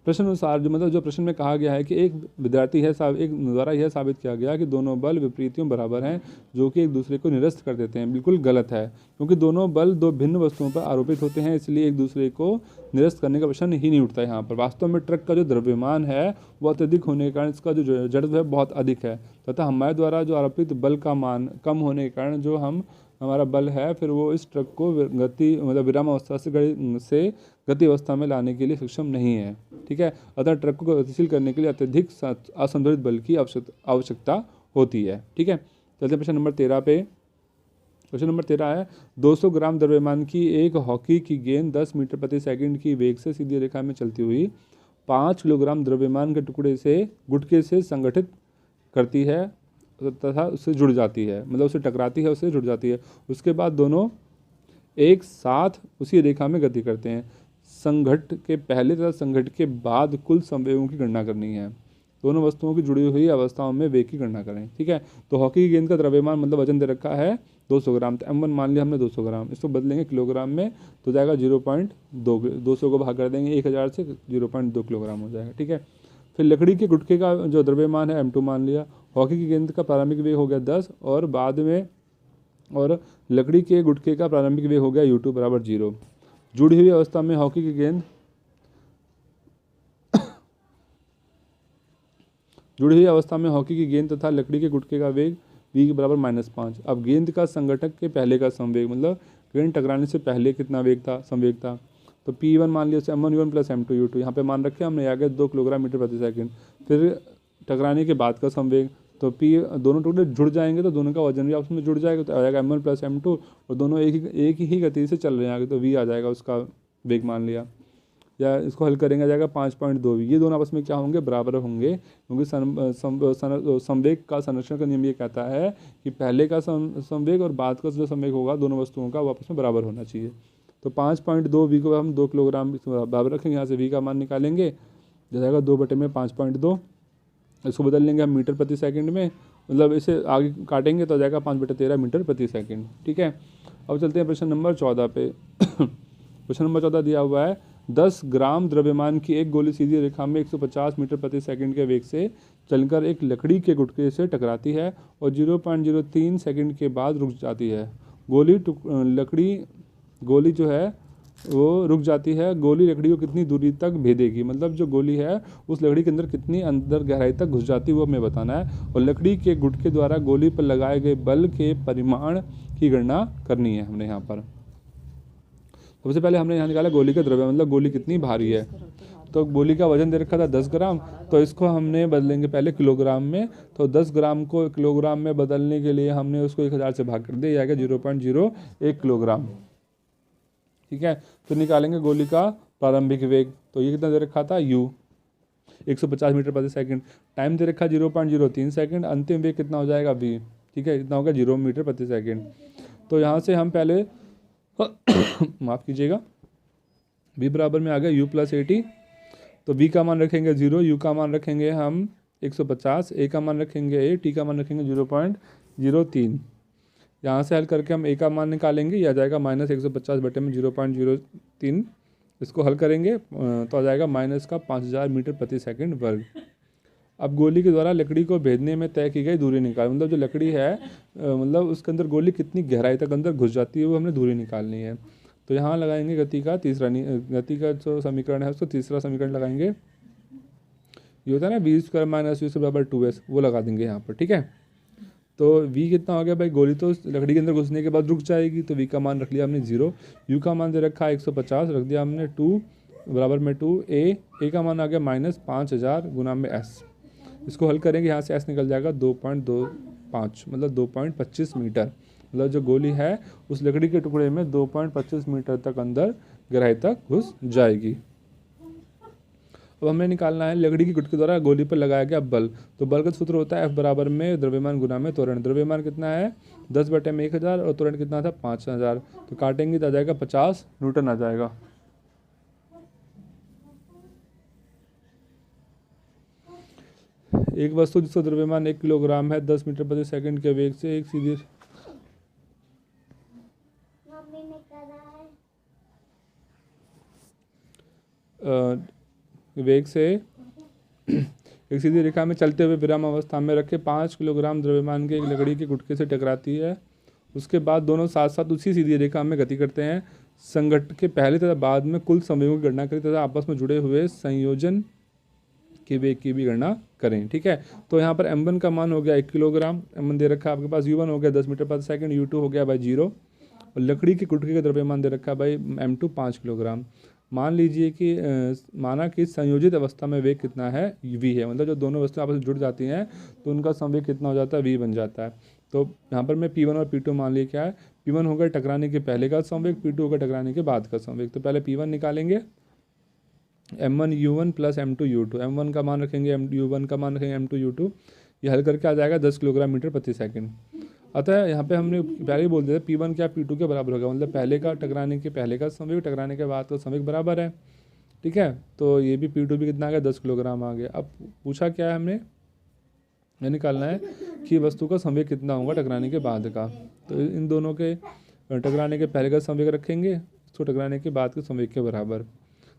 प्रश्न अनुसार जो प्रश्न में कहा गया है कि एक विद्यार्थी है एक द्वारा यह साबित किया गया कि दोनों बल विपरीतियों बराबर हैं जो कि एक दूसरे को निरस्त कर देते हैं। बिल्कुल गलत है, क्योंकि दोनों बल दो भिन्न वस्तुओं पर आरोपित होते हैं, इसलिए एक दूसरे को निरस्त करने का प्रश्न ही नहीं उठता है यहाँ पर। वास्तव में ट्रक का जो द्रव्यमान है वो अत्यधिक होने के कारण इसका जो जड़त्व है बहुत अधिक है, तथा हमारे द्वारा जो आरोपित बल का मान कम होने के कारण जो हमारा बल है फिर वो इस ट्रक को विराम अवस्था से गति अवस्था में लाने के लिए सक्षम नहीं है। ठीक है, अतः ट्रक को गतिशील करने के लिए अत्यधिक असंतुलित बल की आवश्यकता होती है। ठीक है, चलते प्रश्न नंबर 13 पे। क्वेश्चन नंबर 13 है 200 ग्राम द्रव्यमान की एक हॉकी की गेंद 10 मीटर प्रति सेकंड की वेग से सीधी रेखा में चलती हुई 5 किलोग्राम द्रव्यमान के गुटके से संगठित करती है तथा उससे जुड़ जाती है, मतलब उसे टकराती है, उससे जुड़ जाती है। उसके बाद दोनों एक साथ उसी रेखा में गति करते हैं। संघट्ट के पहले तथा संघट्ट के बाद कुल संवेगों की गणना करनी है। दोनों वस्तुओं की जुड़ी हुई अवस्थाओं में वेग की गणना करें। ठीक है, तो हॉकी की गेंद का द्रव्यमान मतलब वजन दे रखा है 200 ग्राम, तो m1 मान लिया हमने 200 ग्राम, इसको बदलेंगे किलोग्राम में तो जाएगा 0.2, 200 को भाग कर देंगे 1000 से 0.2 किलोग्राम हो जाएगा। ठीक है, फिर लकड़ी के गुटके का जो द्रव्यमान है m2 मान लिया। हॉकी की गेंद का प्रारंभिक वेग हो गया 10 और बाद में और लकड़ी के गुटके का प्रारंभिक वेग हो गया u2 बराबर 0। जुड़ी हुई अवस्था में हॉकी की गेंद जुड़ी हुई अवस्था में हॉकी की गेंद तथा लकड़ी के गुटके का वेग v के बराबर -5। अब गेंद का संघटक के पहले का संवेग मतलब गेंद टकराने से पहले कितना वेग था, संवेग था, तो P1 मान लिया m1 प्लस m2 u2, यहाँ पे मान रखे हमने आगे 2 किलोग्राम मीटर प्रति सेकंड। फिर टकराने के बाद का संवेग, तो P दोनों टुकड़े जुड़ जाएंगे तो दोनों का वजन भी आपस में जुड़ जाएगा, तो आ जाएगा m1 प्लस m2 और दोनों एक ही गति से चल रहे हैं आगे, तो v आ जाएगा उसका वेग मान लिया। या इसको हल करेंगे आ जाएगा 5.2। ये दोनों आपस में क्या होंगे, बराबर होंगे, क्योंकि संवेग का संरक्षण का नियम ये कहता है कि पहले का संवेग और बाद का जो संवेग होगा दोनों वस्तुओं का वो आपस में बराबर होना चाहिए। तो 5.2 v को हम 2 किलोग्राम बराबर रखेंगे, यहाँ से v का मान निकालेंगे, जाएगा 2/5.2, इसको बदल लेंगे हम मीटर प्रति सेकंड में, मतलब इसे आगे काटेंगे तो आ जाएगा 5/13 मीटर प्रति सेकंड। ठीक है, अब चलते हैं प्रश्न नंबर 14 पे। प्रश्न नंबर 14 दिया हुआ है 10 ग्राम द्रव्यमान की एक गोली सीधी रेखा में 150 मीटर प्रति सेकंड के वेग से चलकर एक लकड़ी के गुटके से टकराती है और 0.03 सेकंड के बाद रुक जाती है। गोली जो है वो रुक जाती है, गोली लकड़ी को कितनी दूरी तक भेदेगी, मतलब जो गोली है उस लकड़ी के अंदर कितनी अंदर गहराई तक घुस जाती है वो हमें बताना है, और लकड़ी के गुटके द्वारा गोली पर लगाए गए बल के परिमाण की गणना करनी है हमने यहाँ पर। सबसे पहले हमने यहाँ निकाला गोली का द्रव्यमान मतलब गोली कितनी भारी है, तो गोली का वजन दे रखा था 10 ग्राम, तो इसको हमने बदलेंगे पहले किलोग्राम में, तो 10 ग्राम को किलोग्राम में बदलने के लिए हमने उसको 1000 से भाग कर दिया, जाएगा 0.01 किलोग्राम। ठीक है, फिर निकालेंगे गोली का प्रारंभिक वेग, तो ये कितना दे रखा था u 150 मीटर प्रति सेकंड, टाइम दे रखा 0.03 सेकंड, अंतिम वेग कितना हो जाएगा v। ठीक है, इतना होगा 0 मीटर प्रति सेकंड। तो यहाँ से हम पहले माफ़ कीजिएगा, v बराबर में आ गया u प्लस 80, तो v का मान रखेंगे 0, u का मान रखेंगे हम 150, a का मान रखेंगे a, t का मान रखेंगे 0.03। यहाँ से हल करके हम a का मान निकालेंगे, यह आ जाएगा -150/0.03, इसको हल करेंगे तो आ जाएगा माइनस का 5000 मीटर प्रति सेकंड वर्ग। अब गोली के द्वारा लकड़ी को भेदने में तय की गई दूरी निकाल, मतलब जो लकड़ी है मतलब उसके अंदर गोली कितनी गहराई तक अंदर घुस जाती है वो हमने दूरी निकालनी है। तो यहाँ लगाएंगे गति का जो समीकरण है उसको तीसरा समीकरण लगाएंगे, ये होता है ना v² - u² बराबर 2s, वो लगा देंगे यहाँ पर। ठीक है, तो v कितना हो गया भाई, गोली तो लकड़ी के अंदर घुसने के बाद रुक जाएगी, तो v का मान रख लिया हमने 0, u का मान दे रखा है 150, रख दिया हमने 2 बराबर में 2, a का मान आ गया -5000 गुना में s, इसको हल करेंगे, यहाँ से s निकल जाएगा 2.25 मतलब 2.25 मीटर, मतलब जो गोली है उस लकड़ी के टुकड़े में 2.25 मीटर तक अंदर गहराई तक घुस जाएगी। अब हमें निकालना है लकड़ी की गुटके द्वारा गोली पर लगाया गया बल, तो बल का सूत्र होता है F बराबर में द्रव्यमान गुना में त्वरण। द्रव्यमान कितना है 10/1000 और त्वरण कितना था 5000, तो काटेंगे तो आ जाएगा 50 न्यूटन आ जाएगा। एक वस्तु जिसका द्रव्यमान 1 किलोग्राम है 10 मीटर प्रति सेकंड के वेग से एक सीधी एक सीधी रेखा में चलते हुए विराम अवस्था में रखे 5 किलोग्राम द्रव्यमान के एक लकड़ी के गुटके से टकराती है, उसके बाद दोनों साथ साथ उसी सीधी रेखा में गति करते हैं। संघट्ट के पहले तथा बाद में कुल संवेगों की गणना करें तथा आपस में जुड़े हुए संयोजन के वेग की भी गणना करें। ठीक है, तो यहाँ पर m1 का मान हो गया 1 किलोग्राम, m1 दे रखा है आपके पास, u1 हो गया 10 मीटर प्रति सेकंड, u2 हो गया भाई 0, और लकड़ी के गुटके का द्रव्यमान दे रखा है भाई m2 5 किलोग्राम। मान लीजिए कि माना कि संयोजित अवस्था में वेग कितना है v है, मतलब जो दोनों वस्तुएं आपस में जुड़ जाती हैं तो उनका संवेग कितना हो जाता है v बन जाता है। तो यहाँ पर मैं P1 और P2 मान लिया क्या है, P1 होगा टकराने के पहले का संवेग, P2 होगा टकराने के बाद का संवेग। तो पहले P1 निकालेंगे, m1 u1 plus m2 u2, m1 का मान रखेंगे u1 का मान रखेंगे m2 u2, ये हल करके आ जाएगा 10 किलोग्राम मीटर प्रति सेकंड। अतः यहाँ पे हमने पहले ही बोल दिया था P1 क्या P2 के बराबर होगा, मतलब पहले का टकराने के पहले का संवेग टकराने के बाद का संवेग बराबर है। ठीक है, तो ये भी P2 भी कितना आ गया 10 किलोग्राम आ गया। अब पूछा क्या है हमने, ये निकालना है कि वस्तु का संवेग कितना होगा टकराने के बाद का। तो इन दोनों के टकराने के पहले का संवेग रखेंगे, इसको टकराने के बाद के संवेग के बराबर।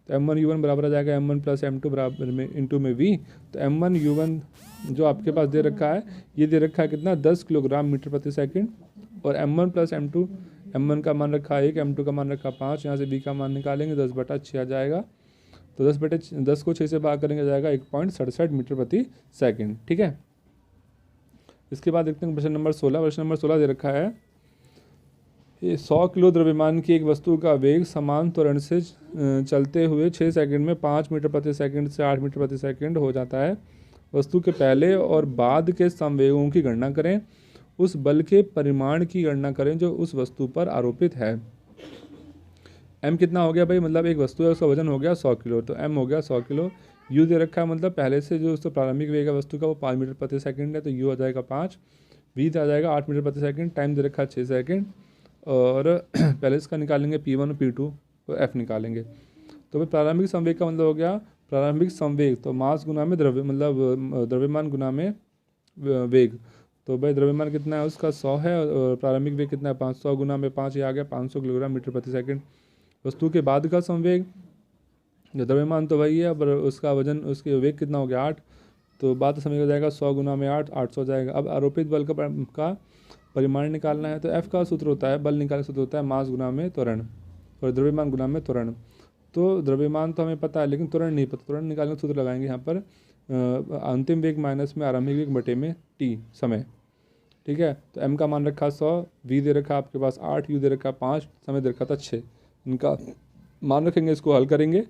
तो M1U1 बराबर आ जाएगा M1 प्लस M2 बराबर में इंटू में V। तो M1U1 जो आपके पास दे रखा है, ये दे रखा है कितना 10 किलोग्राम मीटर प्रति सेकंड, और M1 प्लस M2, M1 का मान रखा है 1, M2 का मान रखा 5, यहाँ से V का मान निकालेंगे 10/6 आ जाएगा। तो 10 को 6 से भाग करेंगे जाएगा 1.67 मीटर प्रति सेकंड। ठीक है, इसके बाद देखते हैं प्रश्न नंबर 16। प्रश्न नंबर 16 दे रखा है, ये 100 किलो द्रव्यमान की एक वस्तु का वेग समान त्वरण से चलते हुए 6 सेकंड में 5 मीटर प्रति सेकंड से 8 मीटर प्रति सेकंड हो जाता है। वस्तु के पहले और बाद के संवेगों की गणना करें, उस बल के परिमाण की गणना करें जो उस वस्तु पर आरोपित है। M कितना हो गया भाई, मतलब एक वस्तु है उसका वजन हो गया 100 किलो, तो M हो गया 100 किलो। U दे रखा है, मतलब पहले से जो उसका प्रारंभिक वेग है वस्तु का वो 5 मीटर प्रति सेकंड है, तो U आ जाएगा 5। V आ जाएगा 8 मीटर प्रति सेकंड, टाइम दे रखा है 6 सेकंड, और पहले इसका निकालेंगे P1 और P2, तो F निकालेंगे। तो भाई प्रारंभिक संवेग का मतलब हो गया प्रारंभिक संवेग, तो मास गुना में द्रव्य, मतलब द्रव्यमान गुना में वेग। तो भाई द्रव्यमान कितना है उसका 100 है, और प्रारंभिक वेग कितना है 500 गुना में 5, ये आ गया 500 किलोग्राम मीटर प्रति सेकंड। वस्तु के बाद का संवेग, जो द्रव्यमान तो वही है, पर उसका वजन, उसके वेग कितना हो गया 8, तो बाद संवेग हो जाएगा 100 गुना में 8, 800 हो जाएगा। अब आरोपित बल का परिमाण निकालना है, तो F का सूत्र होता है, बल निकालने सूत्र होता है मास गुना में त्वरण, और द्रव्यमान गुना में त्वरण। तो द्रव्यमान तो हमें पता है लेकिन त्वरण नहीं पता, त्वरण निकालने का सूत्र लगाएंगे यहाँ पर अंतिम वेग माइनस में आरंभिक वेग बटे में T समय। ठीक है, तो M का मान रखा 100, V दे रखा आपके पास 8, U दे रखा 5, समय दे रखा था 6। इनका मान रखेंगे, इसको हल करेंगे,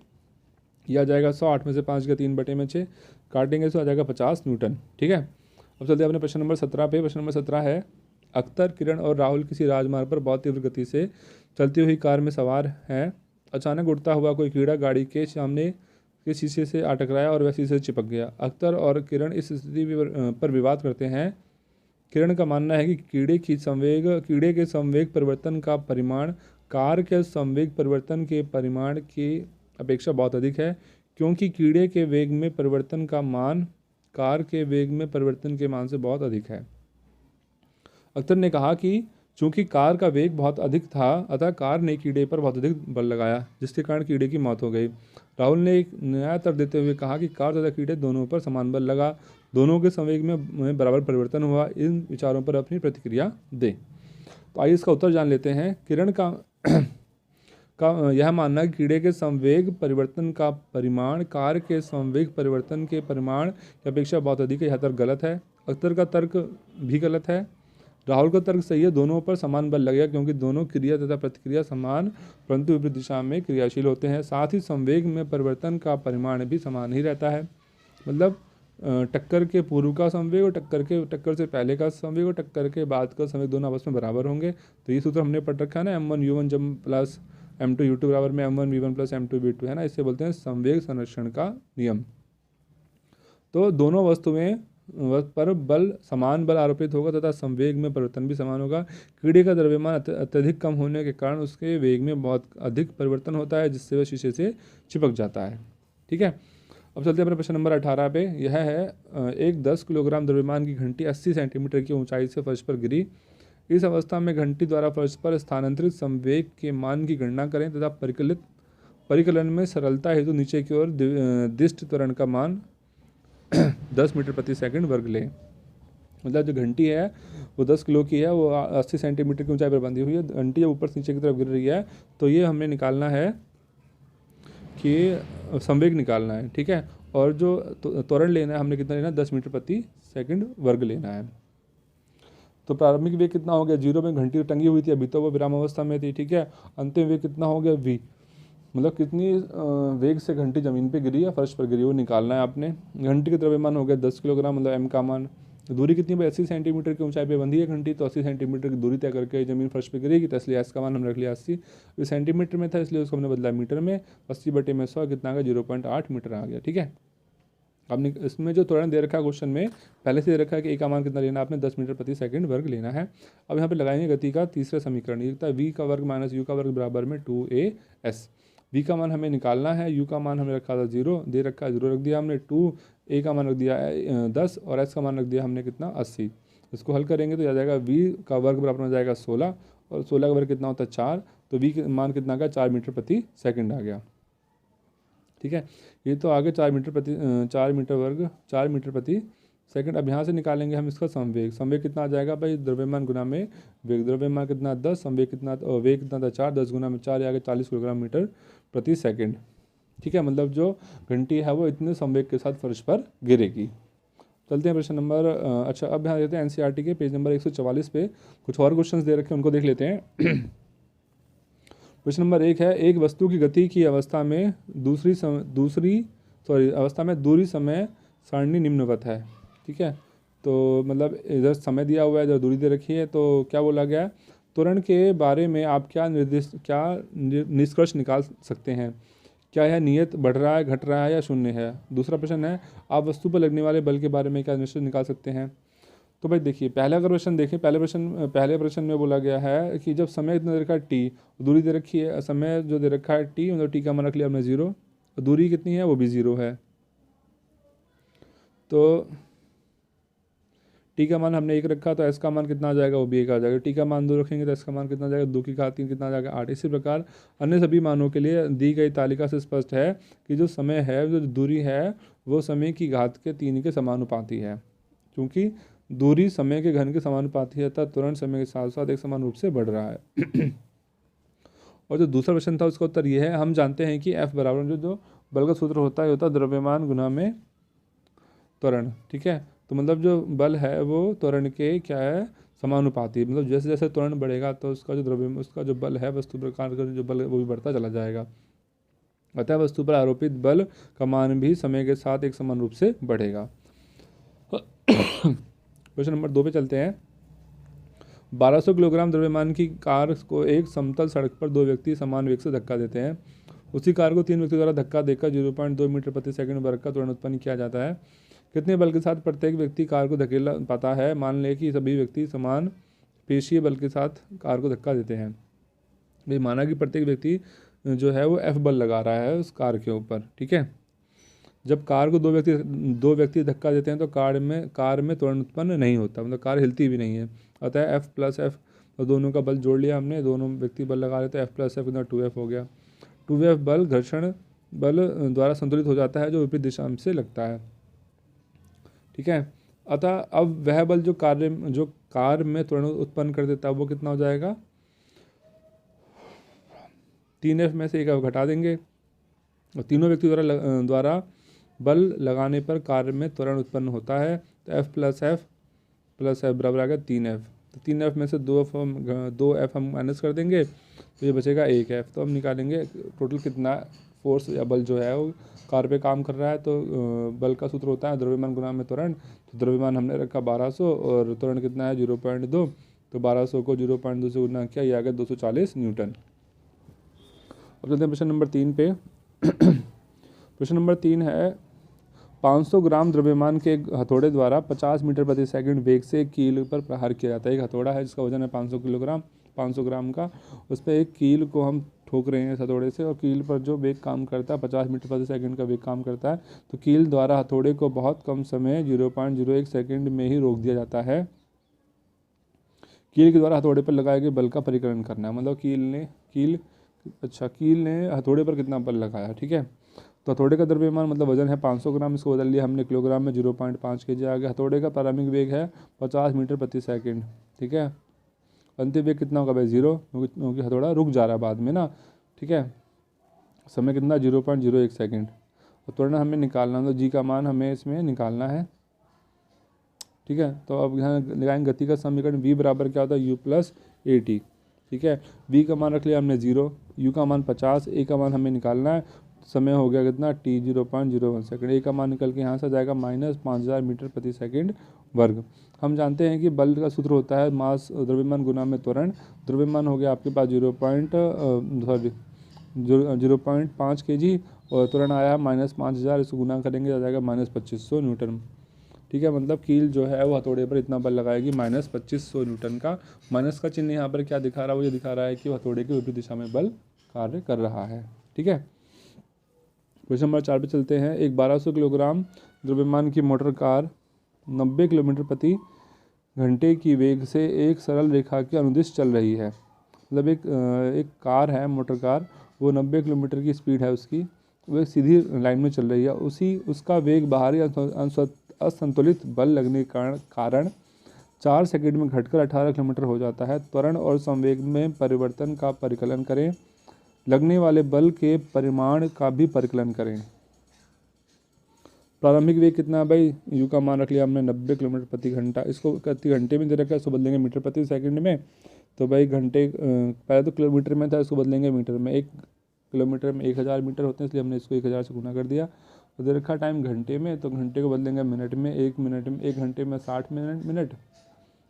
यह आ जाएगा 100, 8 में से 5 का 3 बटे में 6 काटेंगे, तो आ जाएगा 50 न्यूटन। ठीक है, अब चलते हैं अपने प्रश्न नंबर 17 पे। प्रश्न नंबर 17 है, अख्तर, किरण और राहुल किसी राजमार्ग पर बहुत तीव्र गति से चलती हुई कार में सवार हैं। अचानक उड़ता हुआ कोई कीड़ा गाड़ी के सामने के शीशे से आ टकराया और वह शीशे से चिपक गया। अख्तर और किरण इस स्थिति पर विवाद करते हैं। किरण का मानना है कि कीड़े के संवेग परिवर्तन का परिमाण कार के संवेग परिवर्तन के परिमाण की अपेक्षा बहुत अधिक है, क्योंकि कीड़े के वेग में परिवर्तन का मान कार के वेग में परिवर्तन के मान से बहुत अधिक है। अख्तर ने कहा कि चूंकि कार का वेग बहुत अधिक था, अतः कार ने कीड़े पर बहुत अधिक बल लगाया, जिसके कारण कीड़े की मौत हो गई। राहुल ने एक नया तर्क देते हुए कहा कि कार तथा कीड़े दोनों पर समान बल लगा, दोनों के संवेग में बराबर परिवर्तन हुआ। इन विचारों पर अपनी प्रतिक्रिया दे। तो आइए इसका उत्तर जान लेते हैं। किरण का यह मानना है कि कीड़े के संवेग परिवर्तन का परिमाण कार के संवेग परिवर्तन के परिमाण की अपेक्षा बहुत अधिक है, यह तर्क गलत है। अख्तर का तर्क भी गलत है। राहुल का तर्क सही है, दोनों पर समान बल लगेगा, क्योंकि दोनों क्रिया तथा प्रतिक्रिया समान परंतु विपरीत दिशा में क्रियाशील होते हैं। साथ ही संवेग में परिवर्तन का परिमाण भी समान ही रहता है, मतलब टक्कर के पूर्व का संवेग और टक्कर से पहले का संवेग और टक्कर के बाद का संवेग दोनों आपस में बराबर होंगे। तो ये सूत्र हमने पढ़ रखा है ना, M1U1 जब प्लस M2U2 बराबर में M1V1 प्लस M2V2 है ना, इससे बोलते हैं संवेग संरक्षण का नियम। तो दोनों वस्तुएं पर बल समान बल आरोपित होगा तथा संवेग में परिवर्तन भी समान होगा। कीड़े का द्रव्यमान अत्यधिक कम होने के कारण उसके वेग में बहुत अधिक परिवर्तन होता है, जिससे वह शीशे से चिपक जाता है। ठीक है, अब चलते हैं अपने प्रश्न नंबर 18 पे। यह है एक 10 किलोग्राम द्रव्यमान की घंटी 80 सेंटीमीटर की ऊंचाई से फर्श पर गिरी। इस अवस्था में घंटी द्वारा फर्श पर स्थानांतरित संवेग के मान की गणना करें तथा परिकलन में सरलता हेतु नीचे की ओर दिष्ट त्वरण का मान 10 मीटर प्रति सेकंड वर्ग लें। मतलब जो घंटी है वो 10 किलो की है, वो 80 सेंटीमीटर की ऊंचाई पर बंधी हुई है। घंटी जब ऊपर से नीचे की तरफ गिर रही है, तो ये हमने निकालना है कि संवेग निकालना है। ठीक है, और जो त्वरण लेना है हमने कितना लेना है, 10 मीटर प्रति सेकंड वर्ग लेना है। तो प्रारंभिक वेग कितना हो गया, 0 में घंटी टंगी हुई थी, अभी तो वो विराम अवस्था में थी। ठीक है, अंतिम वेग कितना हो गया V, मतलब कितनी वेग से घंटी जमीन पे गिरी या फर्श पर गिरी, वो निकालना है आपने। घंटी का द्रव्यमान हो गया 10 किलोग्राम, मतलब M का मान। दूरी कितनी है, 80 सेंटीमीटर की ऊंचाई पे बंधी है घंटी, तो 80 सेंटीमीटर की दूरी तय करके जमीन फर्श पे गिरेगी, तो इसलिए S का मान हमने रख लिया 80। ये सेंटीमीटर में था इसलिए उसको हमने बदला मीटर में। 80 बटे में 100 कितना आ गया, 0.8 मीटर आ गया। ठीक है, आपने इसमें जो त्वरण दे रखा है क्वेश्चन में पहले से दे रखा है कि ए का मान कितना लेना है, आपने 10 मीटर प्रति सेकंड वर्ग लेना है। अब यहाँ पे लगाएंगे गति का तीसरा समीकरण, ये होता है वी का वर्ग माइनस यू का वर्ग बराबर में 2as। वी का मान हमें निकालना है, यू का मान हमें रखा था 0, दे रखा है 0 रख दिया हमने 2, ए का मान रख दिया 10 और एस का मान रख दिया हमने कितना 80। इसको हल करेंगे तो आ जाएगा वी का वर्ग बराबर हो जाएगा 16 और 16 का वर्ग कितना होता है 4, तो वी का मान कितना का 4 मीटर प्रति सेकंड आ गया। ठीक है, ये तो आगे 4 मीटर प्रति सेकंड। अब यहाँ से निकालेंगे हम इसका संवेग। संवेग कितना आ जाएगा भाई, द्रव्यमान गुना में वेग। द्रव्यमान कितना 10, संवेग कितना वेग कितना था 4, 10 गुना में 4 आगे 40 किलोग्राम मीटर प्रति सेकंड। ठीक है, मतलब जो घंटी है वो इतने संवेग के साथ फर्श पर गिरेगी। चलते हैं प्रश्न नंबर अच्छा अब यहाँ देते हैं एनसीईआरटी के पेज नंबर 144 पे कुछ और क्वेश्चंस दे रखे हैं, उनको देख लेते हैं। क्वेश्चन नंबर 1 है, एक वस्तु की गति की अवस्था में दूरी समय सारणी निम्नवत है। ठीक है, तो मतलब इधर समय दिया हुआ है, इधर दूरी दे रखी है, तो क्या बोला गया, त्वरण के बारे में आप क्या निष्कर्ष निकाल सकते हैं, क्या यह नियत बढ़ रहा है, घट रहा है या शून्य है। दूसरा प्रश्न है, आप वस्तु पर लगने वाले बल के बारे में क्या निष्कर्ष निकाल सकते हैं। तो भाई देखिए, पहला अगर प्रश्न देखें, पहले प्रश्न में बोला गया है कि जब समय इतना दे रखा है टी, दूरी दे रखी है, समय जो दे रखा है टी, मतलब टी का मान रख लिया हमने 0, और दूरी कितनी है वो भी 0 है, तो टी का मान हमने 1 रखा, तो एस का मान कितना आ जाएगा, वो भी 1 आ जाएगा। टी का मान 2 रखेंगे तो एस का मान कितना आ जाएगा, 2 की घात 3 कितना आ जाएगा 8। इसी प्रकार अन्य सभी मानों के लिए दी गई तालिका से स्पष्ट है कि जो समय है, जो दूरी है, वो समय की घात के 3 के समानुपाती है। क्योंकि दूरी समय के घन के समानुपाती है, तथा तुरंत समय के साथ साथ एक समान रूप से बढ़ रहा है। और जो दूसरा प्रश्न था उसका उत्तर ये है, हम जानते हैं कि F बराबर जो बल का सूत्र होता है द्रव्यमान गुना में त्वरण। ठीक है, तो मतलब जो बल है वो त्वरण के क्या है, समानुपाती। मतलब जैसे जैसे त्वरण बढ़ेगा तो उसका जो बल है, वस्तु प्रकार का जो बल है वो भी बढ़ता चला जाएगा। अतः वस्तु पर आरोपित बल का मान भी समय के साथ एक समान रूप से बढ़ेगा। क्वेश्चन नंबर 2 पे चलते हैं। 1200 किलोग्राम द्रव्यमान की कार को एक समतल सड़क पर 2 व्यक्ति समान वेग से धक्का देते हैं। उसी कार को 3 व्यक्ति द्वारा धक्का देकर 0.2 मीटर प्रति सेकंड वर्ग का त्वरण उत्पन्न किया जाता है। कितने बल के साथ प्रत्येक व्यक्ति कार को धकेला पाता है। मान लें कि सभी व्यक्ति समान पेशीय बल के साथ कार को धक्का देते हैं। भाई माना कि प्रत्येक व्यक्ति जो है वो F बल लगा रहा है उस कार के ऊपर। ठीक है, जब कार को दो व्यक्ति धक्का देते हैं तो कार में त्वरण उत्पन्न नहीं होता, मतलब कार हिलती भी नहीं है। अतः F प्लस F, तो दोनों का बल जोड़ लिया हमने, दोनों व्यक्ति बल लगा रहे थे, F प्लस F कितना 2F हो गया। 2F बल घर्षण बल द्वारा संतुलित हो जाता है जो विपरीत दिशा से लगता है। ठीक है, अतः अब वह बल जो कार में त्वरण उत्पन्न कर देता है वो कितना हो जाएगा, 3F में से एक घटा देंगे, और तीनों व्यक्ति द्वारा बल लगाने पर कार में त्वरण उत्पन्न होता है। तो F प्लस F बराबर आ गया 3F। तो 3F में से 2F हम माइनस कर देंगे तो ये बचेगा 1F। तो हम निकालेंगे टोटल कितना फोर्स या बल जो है वो कार पे काम कर रहा है। तो बल का सूत्र होता है द्रव्यमान गुना में त्वरण। तो द्रव्यमान हमने रखा 1200 और त्वरण कितना है 0.2, तो 1200 को 0.2 से गुना किया, ये आ गया 240 न्यूटन। अब चलते हैं प्रश्न नंबर 3 पे। प्रश्न नंबर 3 है, 500 ग्राम द्रव्यमान के हथौड़े द्वारा 50 मीटर प्रति सेकंड वेग से कील पर प्रहार किया जाता है। एक हथौड़ा है जिसका वजन है 500 ग्राम का, उस पर एक कील को हम ठोक रहे हैं हथौड़े से, और कील पर जो वेग काम करता है 50 मीटर प्रति सेकंड का वेग काम करता है। तो कील द्वारा हथौड़े को बहुत कम समय 0.01 सेकंड में ही रोक दिया जाता है। कील के द्वारा हथौड़े पर लगाए गए बल का परिकलन करना है, मतलब कील ने हथौड़े पर कितना बल लगाया। ठीक है, तो हथौड़े का द्रव्यमान मतलब वजन है 500 ग्राम, इसको बदल लिया हमने किलोग्राम में, 0.5 kg आ गया। हथौड़े का प्रारंभिक वेग है 50 मीटर प्रति सेकंड। ठीक है, अंतिम वेग कितना होगा भाई 0, क्योंकि हथौड़ा रुक जा रहा है बाद में ना। ठीक है, समय कितना 0.01 सेकंड। और त्वरण हमें निकालना, तो जी का मान हमें इसमें निकालना है। ठीक है, तो अब यहाँ लगाएंगे गति का समीकरण, v बराबर क्या होता है u प्लस AT। ठीक है, v का मान रख लिया हमने 0, u का मान 50, a का मान हमें निकालना है। समय हो गया कितना t 0.01 सेकंड। a का मान निकल के यहाँ से जाएगा -5000 मीटर प्रति सेकंड वर्ग। हम जानते हैं कि बल का सूत्र होता है मास द्रव्यमान गुना में त्वरण। द्रव्यमान हो गया आपके पास 0.5 kg, और त्वरण आया है -5000, इसको गुना करेंगे तो आ जाएगा -2500 न्यूटन। ठीक है, मतलब कील जो है वो हथौड़े पर इतना बल लगाएगी -2500 न्यूटन का। माइनस का चिन्ह यहाँ पर क्या दिखा रहा है, वो ये दिखा रहा है कि हथौड़े के विपरीत दिशा में बल कार्य कर रहा है। ठीक है, क्वेश्चन नंबर 4 पे चलते हैं। एक 1200 किलोग्राम द्रव्यमान की मोटर कार 90 किलोमीटर प्रति घंटे की वेग से एक सरल रेखा के अनुदिश चल रही है। मतलब एक कार है, मोटर कार, वो 90 किलोमीटर की स्पीड है उसकी, वो एक सीधी लाइन में चल रही है। उसका वेग बाहरी असंतुलित बल लगने के कारण 4 सेकंड में घटकर 18 किलोमीटर हो जाता है। त्वरण और संवेग में परिवर्तन का परिकलन करें। लगने वाले बल के परिमाण का भी परिकलन करें। प्रारंभिक वेग कितना है भाई, यू का मान रख लिया हमने 90 किलोमीटर प्रति घंटा। इसको प्रति घंटे में दे रखा है, इसको बदलेंगे मीटर प्रति सेकंड में। तो भाई घंटे पहले तो किलोमीटर में था, इसको बदलेंगे मीटर में। 1 किलोमीटर में 1000 मीटर होते हैं, इसलिए हमने इसको 1000 से गुना कर दिया। तो दे रखा टाइम घंटे में, तो घंटे को बदलेंगे मिनट में। 1 घंटे में 60 मिनट,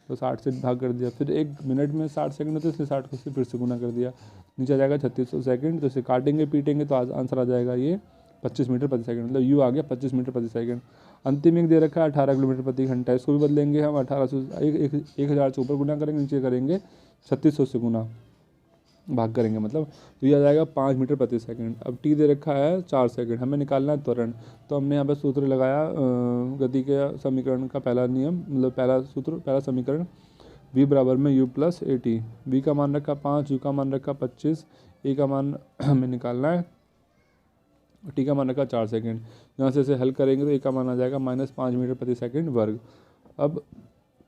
तो 60 से भाग कर दिया। फिर 1 मिनट में 60 सेकंड होते हैं, इसलिए 60 को से फिर से गुना कर दिया। नीचे आ जाएगा 3600 सेकंड। तो इसे काटेंगे पीटेंगे तो आंसर आ जाएगा ये 25 मीटर प्रति सेकंड। मतलब यू आ गया 25 मीटर प्रति सेकंड। अंतिम एक दे रखा है 18 किलोमीटर प्रति घंटा, इसको भी बदलेंगे हम 18 से 1000 से ऊपर गुना करेंगे, नीचे करेंगे 3600 से गुना भाग करेंगे मतलब। तो ये आ जाएगा 5 मीटर प्रति सेकंड। अब टी दे रखा है 4 सेकंड, हमें निकालना है त्वरण। तो हमने यहाँ पर सूत्र लगाया गति के समीकरण का पहला नियम, मतलब पहला सूत्र, पहला समीकरण, v बराबर में u plus A T. v का मान रखा 5, u का मान रखा 25, ए का मान हमें निकालना है, टी का मान रखा 4 सेकंड। यहाँ से इसे हल करेंगे तो ए का मान आ जाएगा -5 मीटर प्रति सेकंड वर्ग। अब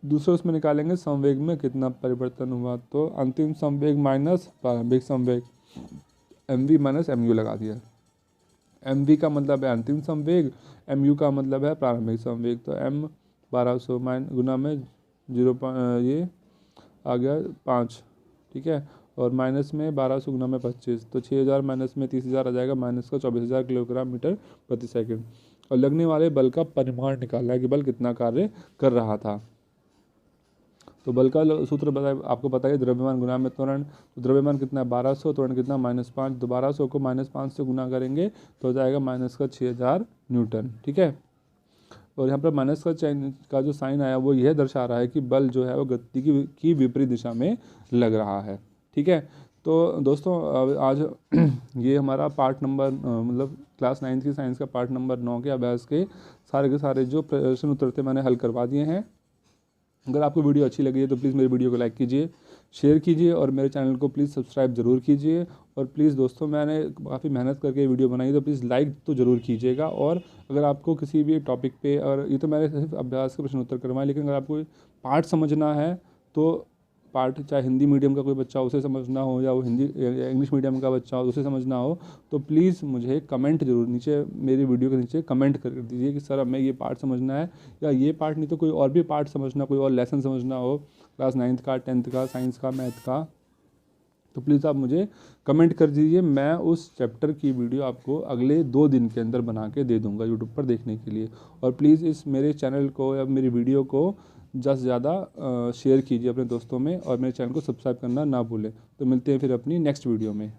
दूसरे उसमें निकालेंगे संवेग में कितना परिवर्तन हुआ। तो अंतिम संवेग माइनस प्रारंभिक संवेग, mv माइनस mu लगा दिया। mv का मतलब है अंतिम संवेग, mu का मतलब है प्रारंभिक संवेग। तो m 1200 गुना में 0 ये आ गया 5। ठीक है, और माइनस में 1200 गुना में 25, तो 6000 माइनस में 30000 आ जाएगा, माइनस का 24000 किलोग्राम मीटर प्रति सेकंड। और लगने वाले बल का परिमाण निकालना है कि बल कितना कार्य कर रहा था। तो बल का सूत्र आपको पता है, द्रव्यमान गुना में त्वरण। तो द्रव्यमान कितना है 1200, त्वरण कितना -5। तो 1200 को -5 से गुना करेंगे तो हो जाएगा -6000 न्यूटन। ठीक है, और यहाँ पर माइनस का जो साइन आया वो यह दर्शा रहा है कि बल जो है वो गति की विपरीत दिशा में लग रहा है। ठीक है, तो दोस्तों आज ये हमारा पार्ट नंबर मतलब क्लास 9 की साइंस का पार्ट नंबर 9 के अभ्यास के सारे जो प्रश्न उत्तर थे मैंने हल करवा दिए हैं। अगर आपको वीडियो अच्छी लगी है तो प्लीज़ मेरी वीडियो को लाइक कीजिए, शेयर कीजिए और मेरे चैनल को प्लीज़ सब्सक्राइब ज़रूर कीजिए। और प्लीज़ दोस्तों, मैंने काफ़ी मेहनत करके वीडियो बनाई, तो प्लीज़ लाइक तो ज़रूर कीजिएगा। और अगर आपको किसी भी टॉपिक पे, और ये तो मैंने सिर्फ अभ्यास के प्रश्न उत्तर करवाए, लेकिन अगर आपको पार्ट समझना है तो पार्ट, चाहे हिंदी मीडियम का कोई बच्चा हो उसे समझना हो, या वो हिंदी इंग्लिश मीडियम का बच्चा हो उसे समझना हो, तो प्लीज़ मुझे कमेंट जरूर नीचे मेरी वीडियो के नीचे कमेंट कर दीजिए कि सर हमें ये पार्ट समझना है, या ये पार्ट नहीं तो कोई और भी पार्ट समझना, कोई और लेसन समझना हो क्लास 9th का, 10th का, साइंस का, मैथ का, तो प्लीज़ आप मुझे कमेंट कर दीजिए। मैं उस चैप्टर की वीडियो आपको अगले 2 दिन के अंदर बना के दे दूँगा यूट्यूब पर देखने के लिए। और प्लीज़ इस मेरे चैनल को या मेरी वीडियो को ज़्यादा से ज़्यादा शेयर कीजिए अपने दोस्तों में, और मेरे चैनल को सब्सक्राइब करना ना भूलें। तो मिलते हैं फिर अपनी नेक्स्ट वीडियो में।